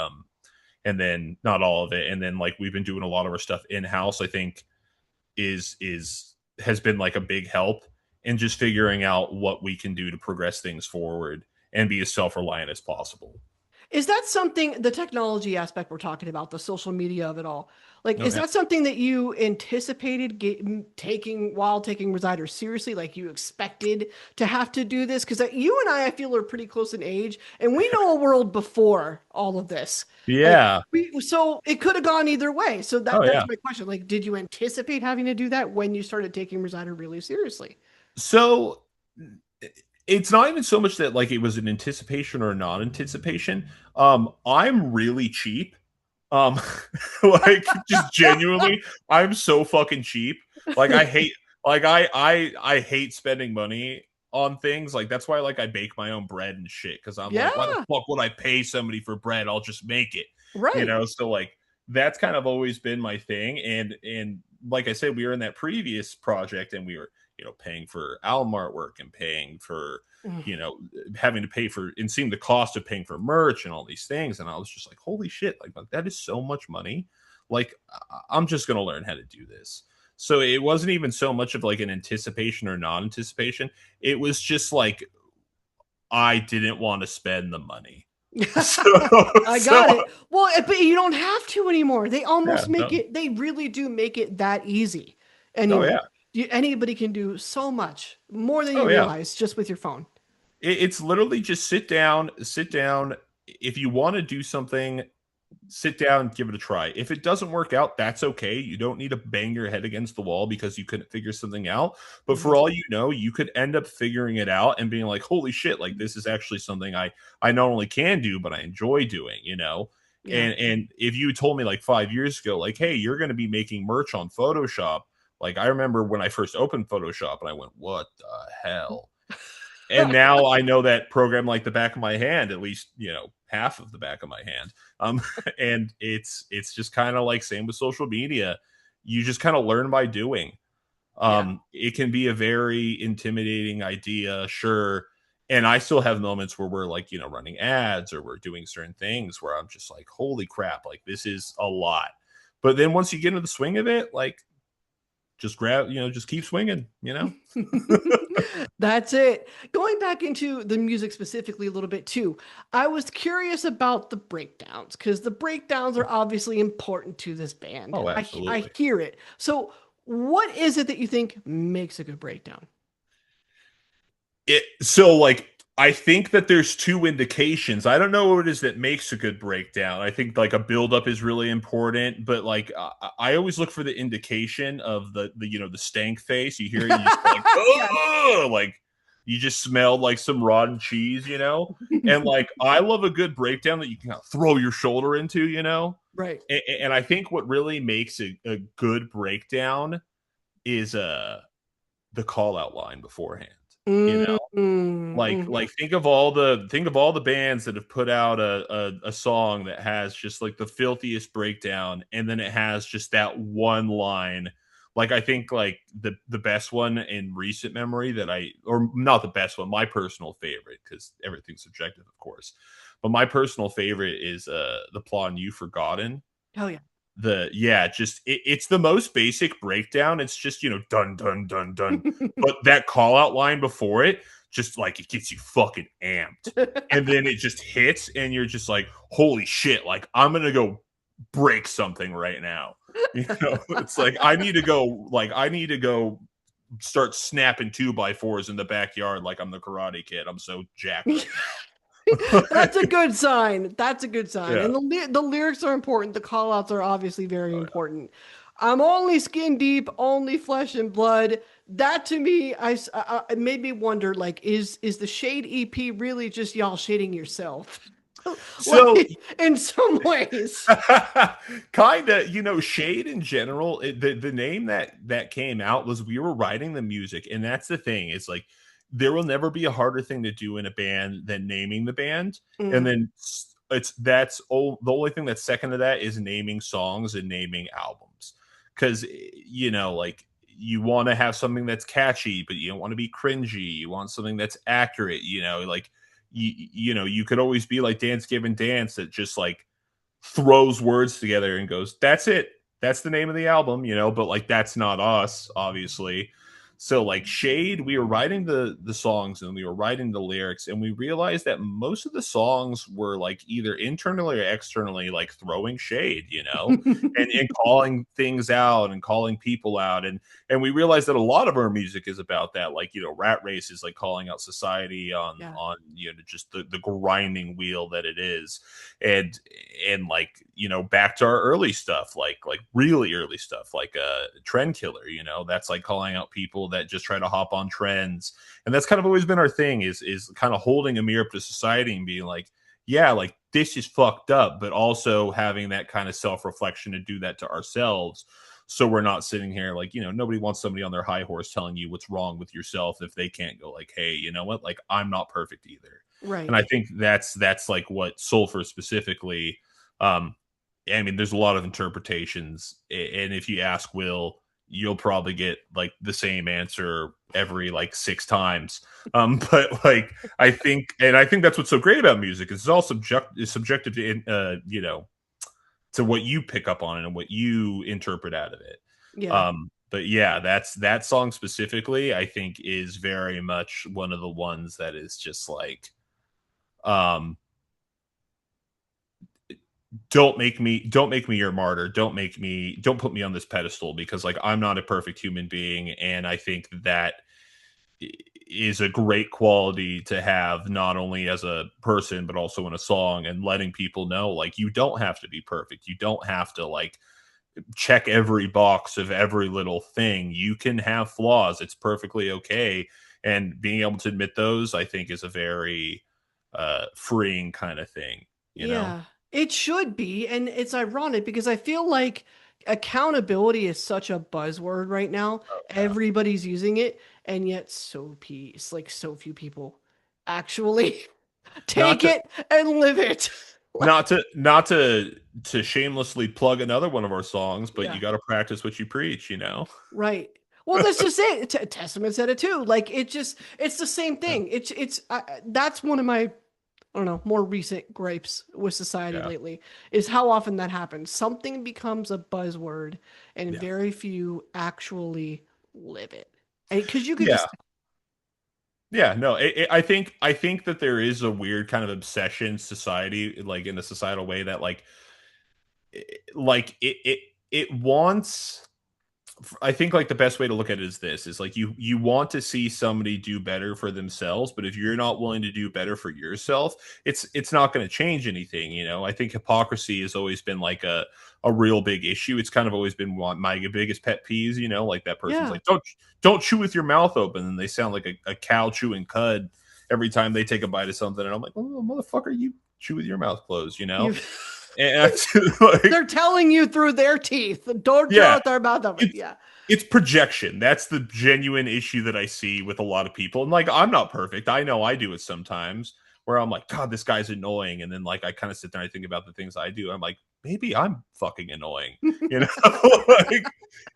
And then not all of it. And then like we've been doing a lot of our stuff in-house, I think is has been like a big help in just figuring out what we can do to progress things forward and be as self-reliant as possible. Is that something, the technology aspect we're talking about, the social media of it all, like, is Okay. that something that you anticipated taking while taking Resider seriously? Like, you expected to have to do this? Because you and I feel, are pretty close in age, and we know a world before all of this. Like, Yeah. so it could have gone either way. So Oh that's yeah. my question. Like, did you anticipate having to do that when you started taking Resider really seriously? So it's not even so much that like it was an anticipation or a non-anticipation. I'm really cheap. Um, like just genuinely, I'm so fucking cheap. Like I hate, like I hate spending money on things. Like that's why like I bake my own bread and shit, because I'm Yeah, like, why the fuck would I pay somebody for bread? I'll just make it. right. So like that's kind of always been my thing. And like I said, we were in that previous project, and we were paying for album artwork and paying for you know having to pay for and seeing the cost of paying for merch and all these things. And I was just like, holy shit, like that is so much money. Like I'm just gonna learn how to do this. So it wasn't even so much of like an anticipation or non-anticipation. It was just like I didn't want to spend the money. so, I so got it. Well, but you don't have to anymore. They yeah, almost make no. it, they really do make it that easy Oh anymore. yeah. Anybody can do so much more than you Oh yeah. realize just with your phone. It's literally just sit down. If you want to do something, sit down, give it a try. If it doesn't work out, that's okay. You don't need to bang your head against the wall because you couldn't figure something out. But for Mhm. all you know, you could end up figuring it out and being like, holy shit, like this is actually something I not only can do, but I enjoy doing. Yeah. And if you told me like 5 years ago, like, hey, you're gonna be making merch on Photoshop, like I remember when I first opened Photoshop and I went, what the hell? And now I know that program like the back of my hand, at least half of the back of my hand. um and it's just kind of like same with social media. You just kind of learn by doing. Yeah. It can be a very intimidating idea, sure. And I still have moments where we're like running ads or we're doing certain things where I'm just like, holy crap, like this is a lot. But then once you get into the swing of it, like just grab, just keep swinging. That's it. Going back into the music specifically a little bit too, I was curious about the breakdowns because the breakdowns are obviously important to this band. Oh, I absolutely. hear it. So, what is it that you think makes a good breakdown? So like I think that there's two indications. I don't know what it is that makes a good breakdown. I think like a buildup is really important, but like I always look for the indication of the the stank face. You hear it, you just go like, Yeah. oh, like you just smelled like some rotten cheese, And like I love a good breakdown that you can kind of throw your shoulder into. Right. And I think what really makes a good breakdown is the call out line beforehand. You know, like Mm-hmm. think of all the bands that have put out a song that has just like the filthiest breakdown, and then it has just that one line. Like I think like the best one in recent memory that or not the best one, my personal favorite, because everything's subjective, of course, but my personal favorite is the Pawn You Forgotten. Hell yeah. Just it's the most basic breakdown. It's just dun dun dun dun, but that call out line before it, just like it gets you fucking amped, and then it just hits, and you're just like, holy shit! Like I'm gonna go break something right now. It's like I need to go start snapping 2x4s in the backyard like I'm the Karate Kid. I'm so jacked right now. That's a good sign. That's a good sign. Yeah. And the lyrics are important. The call outs are obviously very important. I'm only skin deep, only flesh and blood. That to me, it made me wonder, like, is the Shade EP really just y'all shading yourself? So Like, in some ways. kind of, Shade in general, the name that came out was we were writing the music, and that's the thing. It's like there will never be a harder thing to do in a band than naming the band, and Mm, then the only thing that's second to that is naming songs and naming albums, because like you want to have something that's catchy, but you don't want to be cringy. You want something that's accurate. Like you could always be like Dance Gavin Dance that just like throws words together and goes, that's it, that's the name of the album, but like that's not us, obviously. So like Shade, we were writing the songs and we were writing the lyrics, and we realized that most of the songs were like either internally or externally like throwing shade, and calling things out and calling people out, and we realized that a lot of our music is about that. Like Rat Race is like calling out society on yeah. just the grinding wheel that it is. And like back to our early stuff, like really early stuff, like Trend Killer, that's like calling out people that just try to hop on trends. And that's kind of always been our thing, is kind of holding a mirror up to society and being like, yeah, like this is fucked up, but also having that kind of self-reflection to do that to ourselves. So we're not sitting here like, nobody wants somebody on their high horse telling you what's wrong with yourself if they can't go like, hey, you know what, like I'm not perfect either. And Right. I think that's like what Sulfur specifically. um I mean, there's a lot of interpretations, and if you ask Will, you'll probably get like the same answer every like 6 times. But like I think that's what's so great about music is it's all subjective to to what you pick up on it and what you interpret out of it. Yeah. But yeah, that song specifically, I think, is very much one of the ones that is just like, um don't make me your martyr, don't put me on this pedestal, because like I'm not a perfect human being. And I think that is a great quality to have, not only as a person but also in a song, and letting people know like you don't have to be perfect, you don't have to like check every box of every little thing, you can have flaws, it's perfectly okay. And being able to admit those, I think, is a very freeing kind of thing. Yeah, it should be. And it's ironic because I feel like accountability is such a buzzword right now. Yeah. Everybody's using it, and yet so few people actually Not take to it and live it. not Like, to not to shamelessly plug another one of our songs, but you yeah, got to practice what you preach. right. Well, that's just it. Testament said it too. Like it's the same Yeah. thing. That's one of my I don't know, more recent gripes with society Yeah. lately is how often that happens. Something becomes a buzzword and Yeah. very few actually live it. And because you could Yeah. just, Yeah, no, I think that there is a weird kind of obsession society, like in a societal way, that like it wants. I think like the best way to look at it is this: is like you want to see somebody do better for themselves, but if you're not willing to do better for yourself, it's not going to change anything. I think hypocrisy has always been like a real big issue. It's kind of always been one my biggest pet peeves. Like that person's Yeah. like, don't chew with your mouth open, and they sound like a cow chewing cud every time they take a bite of something, and I'm like, oh motherfucker, you chew with your mouth closed, You and I like, they're telling you through their teeth. Don't chew yeah, out their mouth open. it's Yeah. it's projection. That's the genuine issue that I see with a lot of people. And like, I'm not perfect. I know I do it sometimes where I'm like, God, this guy's annoying. And then like I kind of sit there and I think about the things I do. I'm like, maybe I'm fucking annoying. You know, like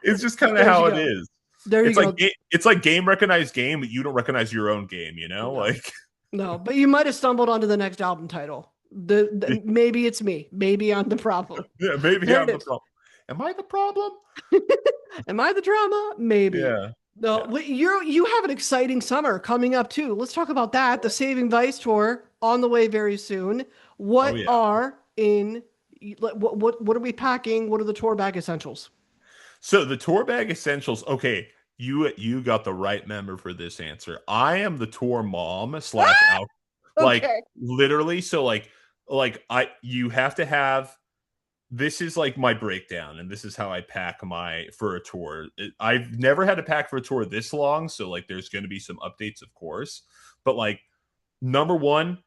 it's just kind of There you how it go. is. There you go. It's like game recognize game, but you don't recognize your own game, No. Like No, but you might have stumbled onto the next album title. Maybe it's me. Maybe I'm the problem. yeah, maybe There it I'm the is. problem. Am I the problem? Am I the drama? Maybe. Yeah. No, No. you have an exciting summer coming up too. Let's talk about that. The Saving Vice tour on the way very soon. Oh What yeah. are in what are we packing? What are the tour bag essentials? So the tour bag essentials. Okay, you got the right member for this answer. I am the tour mom slash out, like Okay. literally. So like I you have to have. This is like my breakdown, and this is how I pack my for a tour. I've never had to pack for a tour this long, so like there's going to be some updates, of course. But like number one,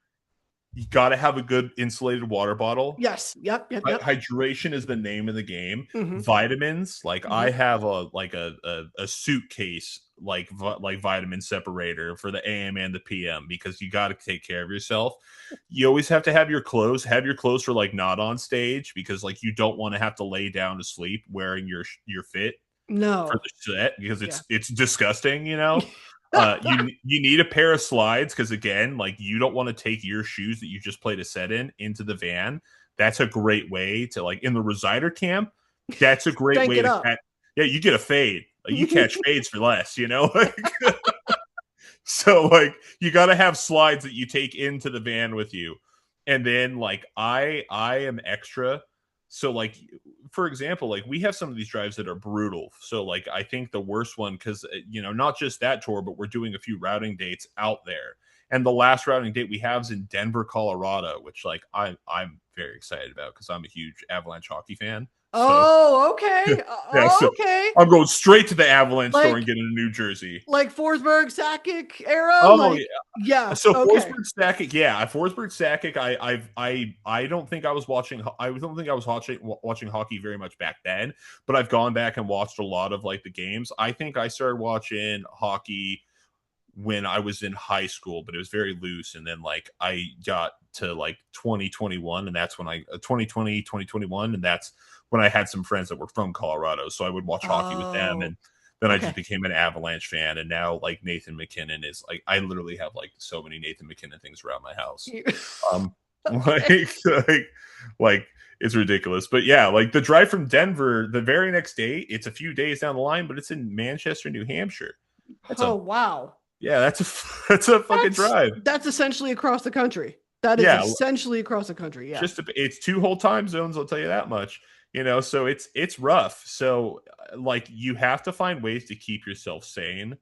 you got to have a good insulated water bottle. Yes. Yep. Yep. Yep. Hydration is the name of the game. Hmm. Vitamins, like I Hmm. have a suitcase like vitamin separator for the AM and the PM because you got to take care of yourself. You always have to have your clothes. Have your clothes for like not on stage because like you don't want to have to lay down to sleep wearing your fit for No. the set because Yeah. it's disgusting. You need a pair of slides because again, like you don't want to take your shoes that you just played a set in into the van. That's a great way to like in the Resider camp. That's a great Stank way it to up. catch. Yeah, you get a fade. Like, you catch fades for less. Like, so like you got to have slides that you take into the van with you, and then like I am extra. So like for example, like we have some of these drives that are brutal. So like I think the worst one because not just that tour, but we're doing a few routing dates out there. And the last routing date we have is in Denver, Colorado, which like I'm very excited about because I'm a huge Avalanche hockey fan. So Oh, okay. yeah, Oh, so okay. I'm going straight to the Avalanche store and Like getting a New Jersey. Forsberg Sakic era. Oh Like yeah. yeah. So Okay. Forsberg Stakic, yeah, Forsberg Stakic. I don't think I was watching. I don't think I was watching hockey very much back then. But I've gone back and watched a lot of like the games. I think I started watching hockey when I was in high school, but it was very loose. And then like I got to like 2021, and that's when I 2020 2021, and that's when I had some friends that were from Colorado, so I would watch hockey with them, Oh, and then I just okay. became an Avalanche fan. And now like Nathan McKinnon is like I literally have like so many Nathan McKinnon things around my house. Um, like Okay. like like it's ridiculous. But yeah, like the drive from Denver, the very next day, it's a few days down the line, but it's in Manchester, New Hampshire. That's Oh, a wow. yeah, that's a that's a fucking That's drive. that's essentially across the country. That is Yeah, essentially across the country. Yeah. it's two whole time zones. I'll tell you that much. So it's rough. So like you have to find ways to keep yourself sane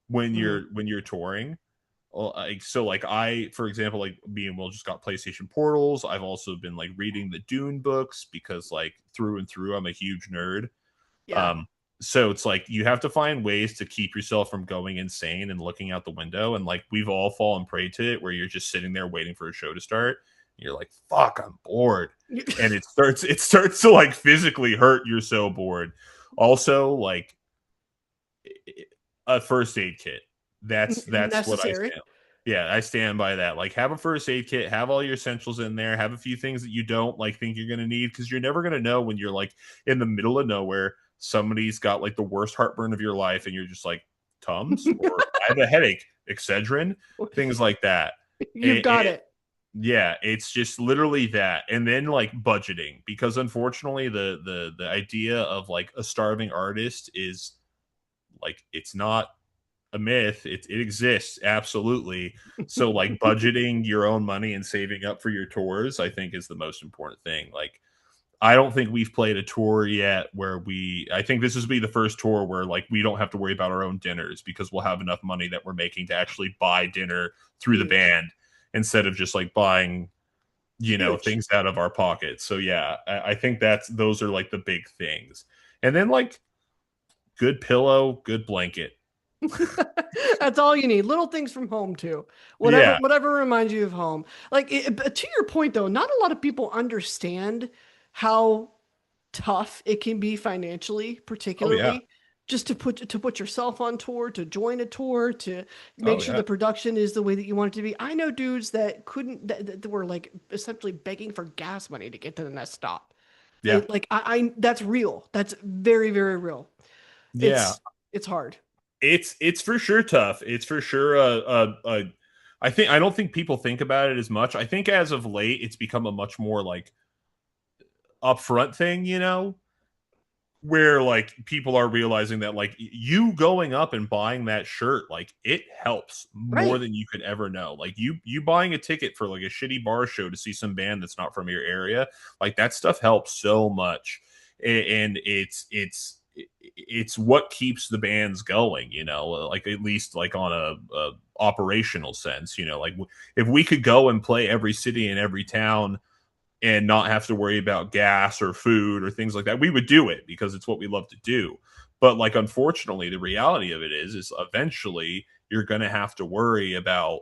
when Mhm. you're touring. Like so, like I, for example, like me and Will just got PlayStation Portals. I've also been like reading the Dune books because like through and through, I'm a huge nerd. Yeah. Um, so it's like you have to find ways to keep yourself from going insane and looking out the window. And like we've all fallen prey to it where you're just sitting there waiting for a show to start. And you're like, fuck, I'm bored. And it starts to like physically hurt. You're so bored. Also, like a first aid kit. That's what I Necessary. stand. Yeah, I stand by that. Like have a first aid kit, have all your essentials in there, have a few things that you don't like think you're gonna need because you're never gonna know when you're like in the middle of nowhere, somebody's got like the worst heartburn of your life, and you're just like Tums or I have a headache, Excedrin, things like that. You've And, got it. yeah, it's just literally that. And then like budgeting because unfortunately the idea of like a starving artist is like it's not a myth. It exists, absolutely. So like budgeting your own money and saving up for your tours, I think is the most important thing. Like I don't think we've played a tour yet where I think this will be the first tour where like we don't have to worry about our own dinners because we'll have enough money that we're making to actually buy dinner through the Huge. band instead of just like buying, Huge. things out of our pockets. So yeah, I think those are like the big things. And then like good pillow, good blanket. That's all you need. Little things from home too. Yeah. Whatever reminds you of home. Like to your point though, not a lot of people understand how tough it can be financially, Oh yeah. particularly just to put yourself on tour, to join a tour, to make Oh sure yeah. the production is the way that you want it to be. I know dudes that couldn't that were like essentially begging for gas money to get to the next stop. Yeah. I that's real. That's very, very real. Yeah. It's hard. It's for sure tough. It's for sure I don't think people think about it as much. I think as of late it's become a much more like upfront thing, where like people are realizing that like you going up and buying that shirt, like it helps more Right. than you could ever know. Like you buying a ticket for like a shitty bar show to see some band that's not from your area, like that stuff helps so much. And it's what keeps the bands going, like at least like on a operational sense, like if we could go and play every city and every town and not have to worry about gas or food or things like that, we would do it because it's what we love to do. But like unfortunately the reality of it is eventually you're going to have to worry about,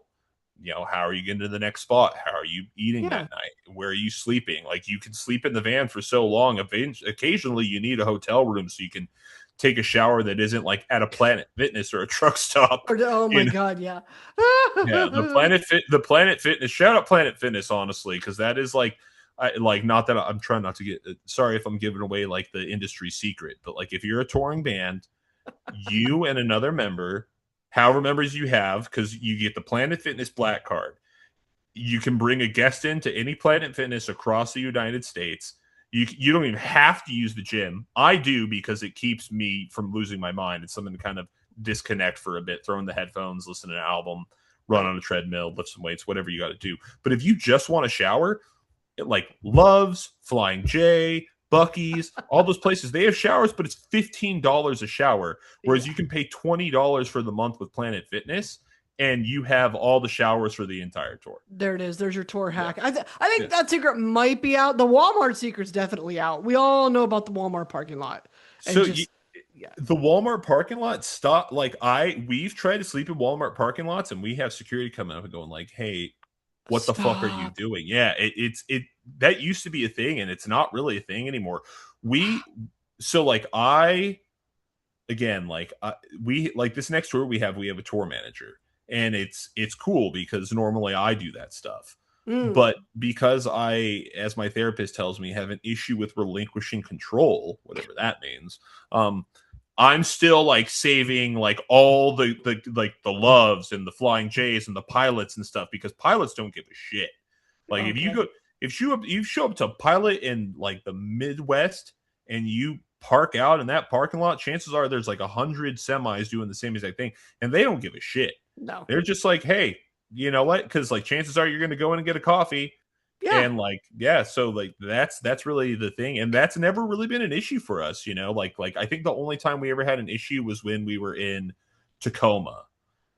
how are you getting to the next spot, how are you eating Yeah. that night, where are you sleeping. Like you can sleep in the van for so long, occasionally you need a hotel room so you can take a shower that isn't like at a Planet Fitness or a truck stop. Or oh you my know God, yeah. yeah, the Planet Fitness. Shout out Planet Fitness, honestly, because that is like, not that I'm trying not to get. Sorry if I'm giving away like the industry secret, but like if you're a touring band, you and another member, however members you have, because you get the Planet Fitness Black Card. You can bring a guest in to any Planet Fitness across the United States. You don't even have to use the gym. I do because it keeps me from losing my mind. It's something to kind of disconnect for a bit, throw in the headphones, listen to an album, run Right. on a treadmill, lift some weights, whatever you got to do. But if you just want to shower, like Love's, Flying J, Bucky's, all those places, they have showers, but it's $15 a shower. Whereas Yeah. you can pay $20 for the month with Planet Fitness and you have all the showers for the entire tour. There it is. There's your tour Yeah. hack. I Yeah. think that secret might be out. The Walmart secret's definitely out. We all know about the Walmart parking lot. And So just yeah. the Walmart parking lot stop like we've tried to sleep in Walmart parking lots and we have security coming up and going like, "Hey, what the fuck are you Stop. doing?" Yeah, it that used to be a thing and it's not really a thing anymore. We so like I again like we like this next tour we have a tour manager and it's cool because normally I do that stuff. Mm. But because I, as my therapist tells me, have an issue with relinquishing control, whatever that means, I'm still like saving like all the like the Loves and the Flying J's and the Pilots and stuff because pilots don't give a shit. Like Okay. if you show up to a Pilot in like the Midwest and you park out in that parking lot, chances are there's like 100 semis doing the same exact thing, and they don't give a shit. No. They're just like, hey, you know what? Because like chances are you're going to go in and get a coffee, Yeah. and like yeah, so like that's really the thing, and that's never really been an issue for us. Like I think the only time we ever had an issue was when we were in Tacoma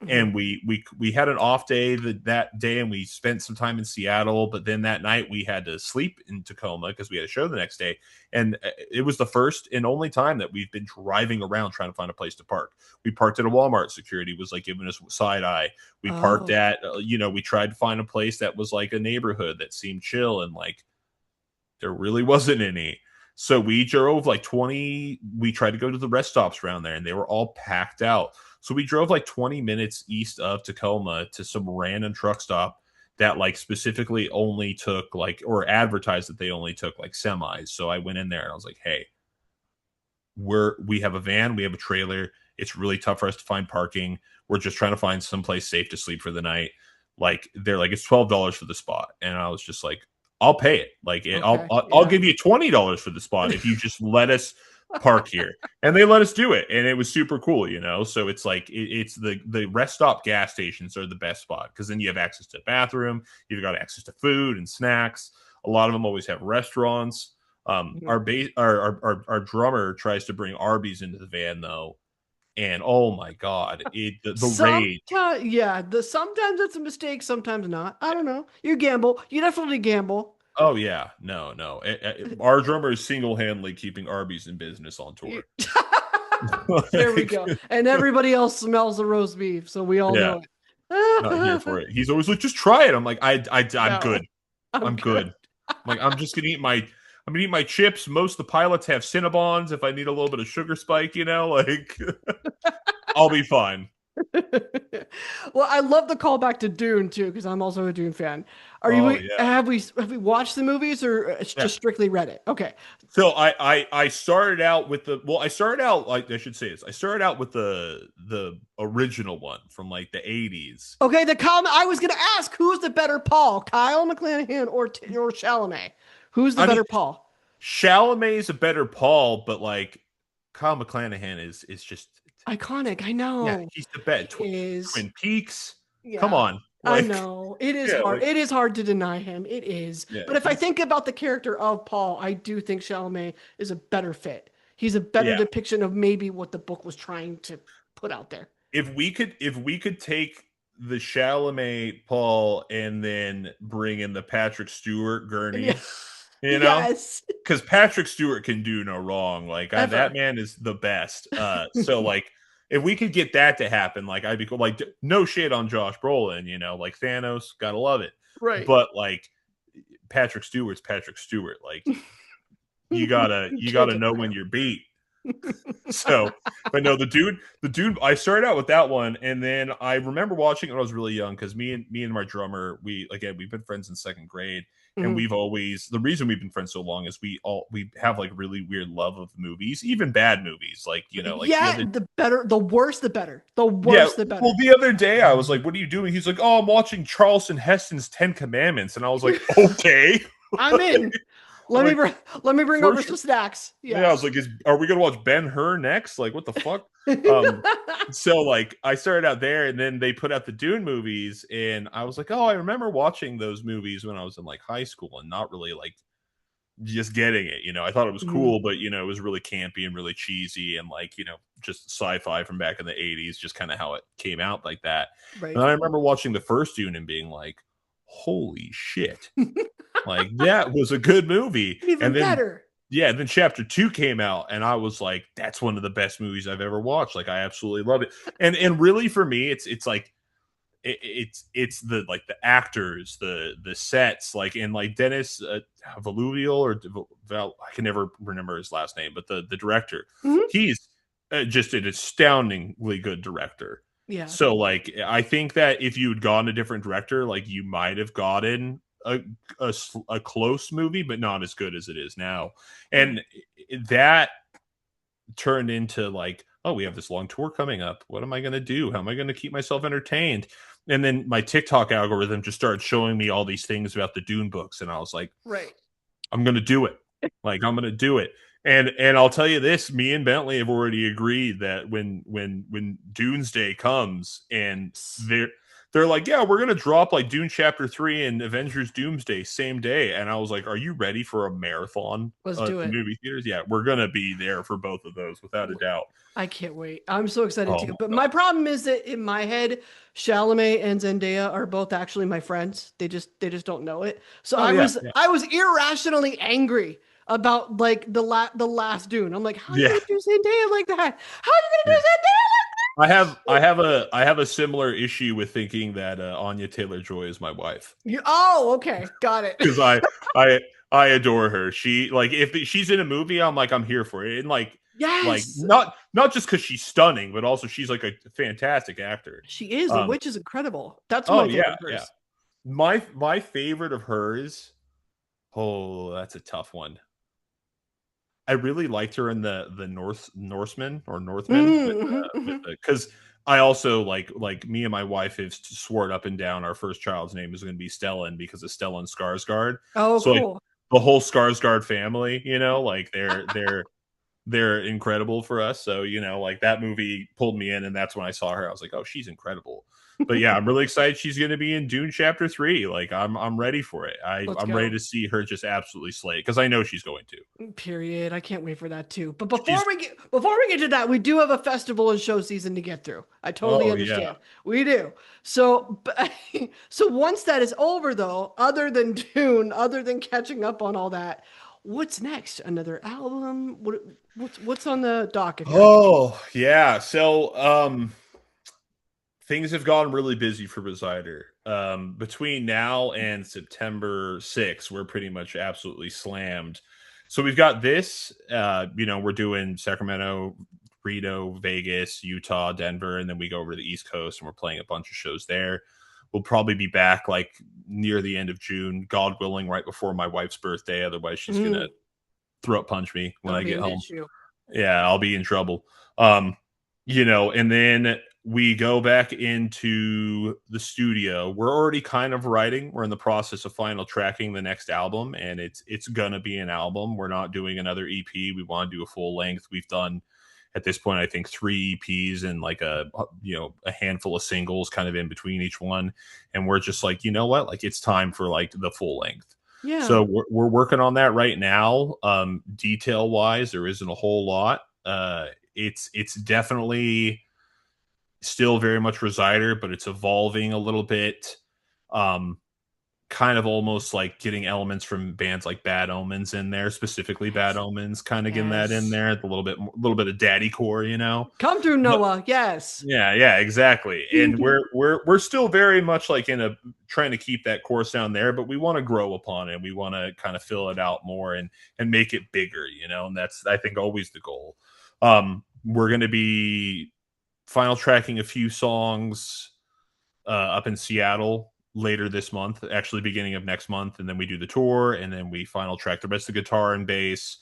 Mhm. and we had an off day that day and we spent some time in Seattle, but then that night we had to sleep in Tacoma because we had a show the next day, and it was the first and only time that we've been driving around trying to find a place to park. We parked at a Walmart. Security was like giving us side eye. We parked Oh. at we tried to find a place that was like a neighborhood that seemed chill, and like there really wasn't any. So we drove like 20. We tried to go to the rest stops around there and they were all packed out. So we drove like 20 minutes east of Tacoma to some random truck stop that like specifically only took like or advertised that they only took like semis. So I went in there and I was like, "Hey, we have a van, we have a trailer. It's really tough for us to find parking. We're just trying to find someplace safe to sleep for the night." Like they're like, "It's $12 for the spot," and I was just like, "I'll pay it. Like I'll Okay. I'll, I'll Yeah. give you $20 for the spot if you just let us park here, and they let us do it, and it was super cool, you know. So it's like it's the rest stop gas stations are the best spot because then you have access to the bathroom, you've got access to food and snacks. A lot of them always have restaurants. Mhm. Our drummer tries to bring Arby's into the van though, and oh my god, the rage. Sometimes, yeah, sometimes it's a mistake, sometimes not. I don't know. You gamble. You definitely gamble. Oh yeah, no. Our drummer is single handedly keeping Arby's in business on You- tour. There we Like, go. And everybody else smells the roast beef, so we all yeah, know not here for it. it. He's always like, just try it. I'm like, I'm good. No, I'm I'm good. good. I'm like, I'm gonna eat my chips. Most of the pilots have Cinnabons. If I need a little bit of sugar spike, you know, like I'll be fine. Well, I love the callback to Dune too, because I'm also a Dune fan. Are Oh you yeah, have we watched the movies or it's yeah. just strictly read it? Okay. So I started out with I started out like I should say this. I started out with the original one from like the 80s. Okay, the comment I was gonna ask, who's the better Paul? Kyle McClanahan or Chalamet? Who's the I mean, better Paul? Chalamet is a better Paul, but like Kyle McClanahan is just Iconic, I yeah, know. he's the He best. is. Twin Peaks. Come Yeah. on, I like know. It is yeah, hard. like It is hard to deny him. It is. yeah, But if I he's think about the character of Paul, I do think Chalamet is a better fit. He's a better yeah. depiction of maybe what the book was trying to put out there. If we could take the Chalamet Paul and then bring in the Patrick Stewart Yeah. Gurney, you know, Yes. because Patrick Stewart can do no wrong. Like that Ever. man is the best. So like if we could get that to happen, like I'd be cool. Like no shit on Josh Brolin, you know, like Thanos, gotta love it. Right. But like Patrick Stewart's Patrick Stewart. Like You you can't gotta know when deny you're beat. So, but no, the dude. I started out with that one, and then I remember watching it when I was really young because me and my drummer, we've been friends in second grade, and him. we've always the reason we've been friends so long is we have like really weird love of movies, even bad movies, like you know, like the Yeah, other the better, the worse, the better. The yeah. worse, the Well, better. the other day I was like, "What are you doing?" He's like, "Oh, I'm watching Charleston Heston's Ten Commandments," and I was like, "Okay." I'm in. I'm Let me like, bring let me bring over first some snacks. yeah, I Yeah. was like, are we gonna watch Ben Hur next? Like, what the fuck? Um, so like I started out there, and then they put out the Dune movies, and I was like, oh, I remember watching those movies when I was in like high school, and not really like just getting it. You know, I thought it was Mhm. cool, but you know, it was really campy and really cheesy, and like you know, just sci-fi from back in the '80s, just kind of how it came out like that. And Right. then I remember watching the first Dune and being like, holy shit, like that was a good movie. Even And then better. yeah, then chapter 2 came out and I was like, that's one of the best movies I've ever watched. Like I absolutely love it. And really for me, it's like it's the like the actors, the sets, like in like Dennis Valuvial or I can never remember his last name, but the director, Mhm. he's just an astoundingly good director. Yeah. So like I think that if you had gone a different director, like you might have gotten a close movie, but not as good as it is now. Right. And that turned into like, oh, we have this long tour coming up. What am I going to do? How am I going to keep myself entertained? And then my TikTok algorithm just started showing me all these things about the Dune books, and I was like, Right. I'm going to do it. Like I'm going to do it. And I'll tell you this: me and Bentley have already agreed that when Doomsday comes and they're like, yeah, we're gonna drop like Dune Chapter 3 and Avengers Doomsday same day. And I was like, are you ready for a marathon Let's do it. movie theaters? Yeah, we're gonna be there for both of those without a doubt. I can't wait. I'm so excited Oh too. my But my god. problem is that in my head, Chalamet and Zendaya are both actually my friends. They just don't know it. So Oh I yeah, was yeah, I was irrationally angry about like the last Dune. I'm like, how are you yeah. gonna do Zendaya like that? How are you gonna Yeah. do Zendaya I have a similar issue with thinking that Anya Taylor Joy is my wife oh, okay, got it. because I I adore her. She like if she's in a movie, I'm like I'm here for it. And like Yes, not just because she's stunning, but also she's like a fantastic actor. she is. The Um. witch is incredible. That's Oh my favorite yeah, of yeah. hers. My favorite of hers. Oh, that's a tough one. I really liked her in the Norseman or Northman Mhm, with mhm. because I also like me and my wife have sworn up and down our first child's name is going to be Stellan because of Stellan Skarsgård. Oh, So like cool. the whole Skarsgård family, you know, like they're they're incredible for us. So, like that movie pulled me in, and that's when I saw her. I was like, oh, she's incredible. But yeah, I'm really excited she's going to be in Dune Chapter 3. Like I'm ready for it. Let's I'm ready go. to see her just absolutely slay because I know she's going to. Period. I can't wait for that too. But She's before we get to that, we do have a festival and show season to get through. I totally oh yeah. understand. We do. So so once that is over though, other than Dune, other than catching up on all that, what's next? Another album? What's on the docket here? Oh yeah. So things have gone really busy for Resider. Between now and September 6th, we're pretty much absolutely slammed. So we've got this, we're doing Sacramento, Reno, Vegas, Utah, Denver, and then we go over to the East Coast and we're playing a bunch of shows there. We'll probably be back like near the end of June, God willing, right before my wife's birthday. Otherwise, she's gonna throat punch me when That'll I be get an home. issue. Yeah, I'll be in trouble. And then we go back into the studio. We're already kind of writing. We're in the process of final tracking the next album, and it's gonna be an album. We're not doing another EP. We want to do a full length. We've done at this point, I think 3 EPs and like a handful of singles kind of in between each one. And we're just like, you know what? Like it's time for like the full length. Yeah. So we're working on that right now. Detail wise, there isn't a whole lot. It's definitely still very much Resider, but it's evolving a little bit. Kind of almost like getting elements from bands like Bad Omens in there, specifically Bad Yes. Omens, kind of getting that in Yes. there, a little bit of daddy core, Come through, But Noah. Yes. yeah, exactly. And we're still very much like in a trying to keep that core sound there, but we want to grow upon it. We want to kind of fill it out more and make it bigger, and that's I think always the goal. We're going to be final tracking a few songs up in Seattle later this month, actually beginning of next month, and then we do the tour, and then we final track the rest of the guitar and bass,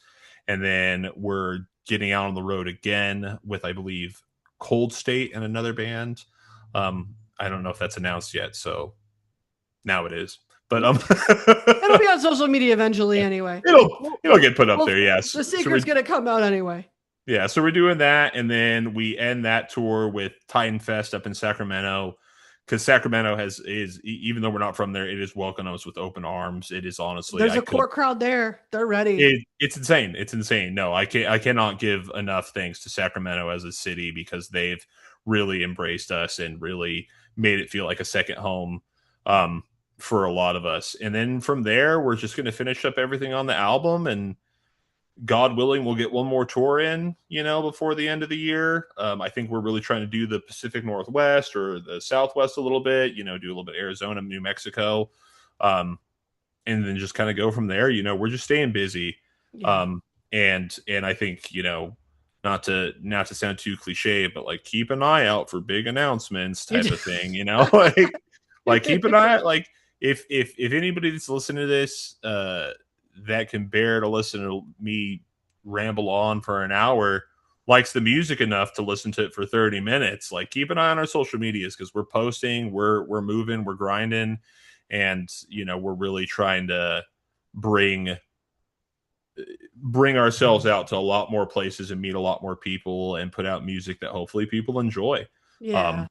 and then we're getting out on the road again with, I believe, Cold State and another band. I don't know if that's announced yet, so now it is. But It'll be on social media eventually anyway. it'll get put up there, yes. The secret's gonna come out anyway. Yeah, so we're doing that, and then we end that tour with Titan Fest up in Sacramento, because Sacramento is even though we're not from there, it is welcoming us with open arms. It is honestly There's a core crowd there. They're ready. It's insane. It's insane. No, I cannot give enough thanks to Sacramento as a city because they've really embraced us and really made it feel like a second home for a lot of us. And then from there, we're just going to finish up everything on the album, and God willing, we'll get one more tour in, before the end of the year. I think we're really trying to do the Pacific Northwest or the Southwest a little bit, do a little bit of Arizona, New Mexico, and then just kind of go from there. We're just staying busy. Yeah. And I think, not to sound too cliche, but like keep an eye out for big announcements type of thing, like keep an eye, like if anybody that's listening to this, that can bear to listen to me ramble on for an hour likes the music enough to listen to it for 30 minutes, like keep an eye on our social medias, because we're posting, we're moving, we're grinding, and we're really trying to bring ourselves out to a lot more places and meet a lot more people and put out music that hopefully people enjoy. Yeah.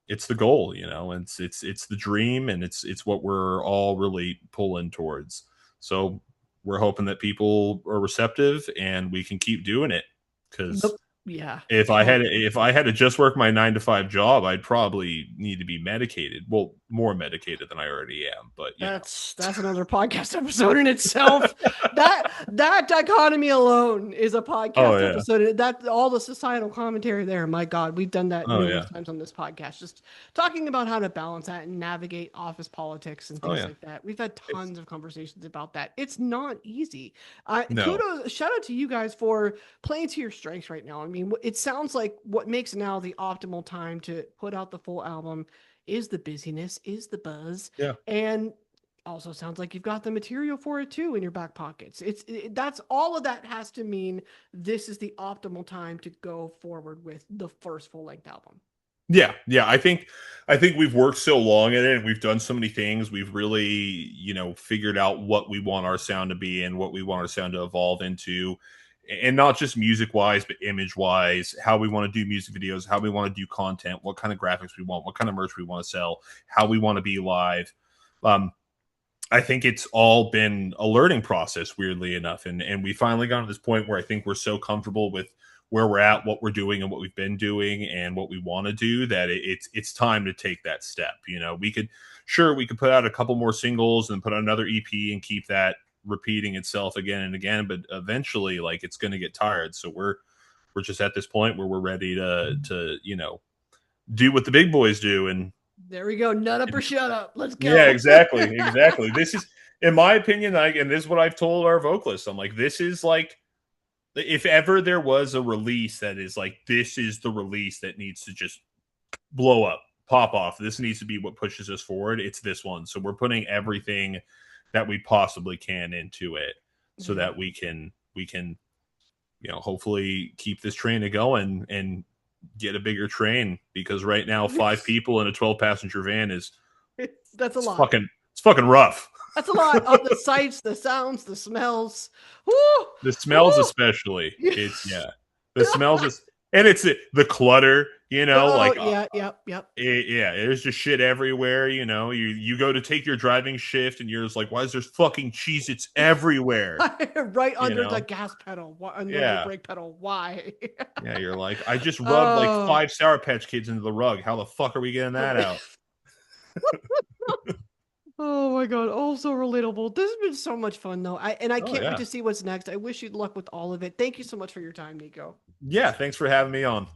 It's the goal, and it's the dream, and it's what we're all really pulling towards. So we're hoping that people are receptive and we can keep doing it, because Yeah. if I had to just work my 9 to 5 job, I'd probably need to be medicated. Well, more medicated than I already am. But that's another podcast episode in itself. that dichotomy alone is a podcast episode. That all the societal commentary there. My God, we've done that numerous times on this podcast, just talking about how to balance that and navigate office politics and things like that. We've had tons of conversations about that. It's not easy. Kudos, shout out to you guys for playing to your strengths right now. I mean, it sounds like what makes now the optimal time to put out the full album is the busyness, is the buzz. Yeah. And also sounds like you've got the material for it too in your back pockets. That's all of that has to mean this is the optimal time to go forward with the first full-length album. Yeah. I think we've worked so long at it, and we've done so many things. We've really, figured out what we want our sound to be and what we want our sound to evolve into. and not just music wise, but image wise, how we want to do music videos, how we want to do content, what kind of graphics we want, what kind of merch we want to sell, how we want to be live. I think it's all been a learning process, weirdly enough. And we finally got to this point where I think we're so comfortable with where we're at, what we're doing, and what we've been doing, and what we want to do, that it's time to take that step. You know, we could put out a couple more singles and put out another EP and keep that repeating itself again and again, but eventually, like, it's going to get tired. So we're just at this point where we're ready to do what the big boys do. And there we go. Nut up or shut up. Let's go. yeah, exactly. This is, in my opinion, and this is what I've told our vocalists. I'm like, this is like, if ever there was a release that is like, this is the release that needs to just blow up, pop off. This needs to be what pushes us forward. It's this one. So we're putting everything that we possibly can into it, so that we can hopefully keep this train going and get a bigger train, because right now 5 people in a 12-passenger van is that's a lot. It's fucking rough. That's a lot of the sights, the sounds, the smells. Woo! The smells, Woo! especially. It's the smells is, and it's the clutter. Yep. There's just shit everywhere. You go to take your driving shift, and you're just like, why is there fucking Cheez-Its everywhere? Right under the gas pedal, under the brake pedal. Why? Yeah, you're like, I just rubbed like 5 Sour Patch Kids into the rug. How the fuck are we getting that out? Oh my god, all so relatable. This has been so much fun though. I can't wait to see what's next. I wish you luck with all of it. Thank you so much for your time, Niko. Yeah, thanks for having me on.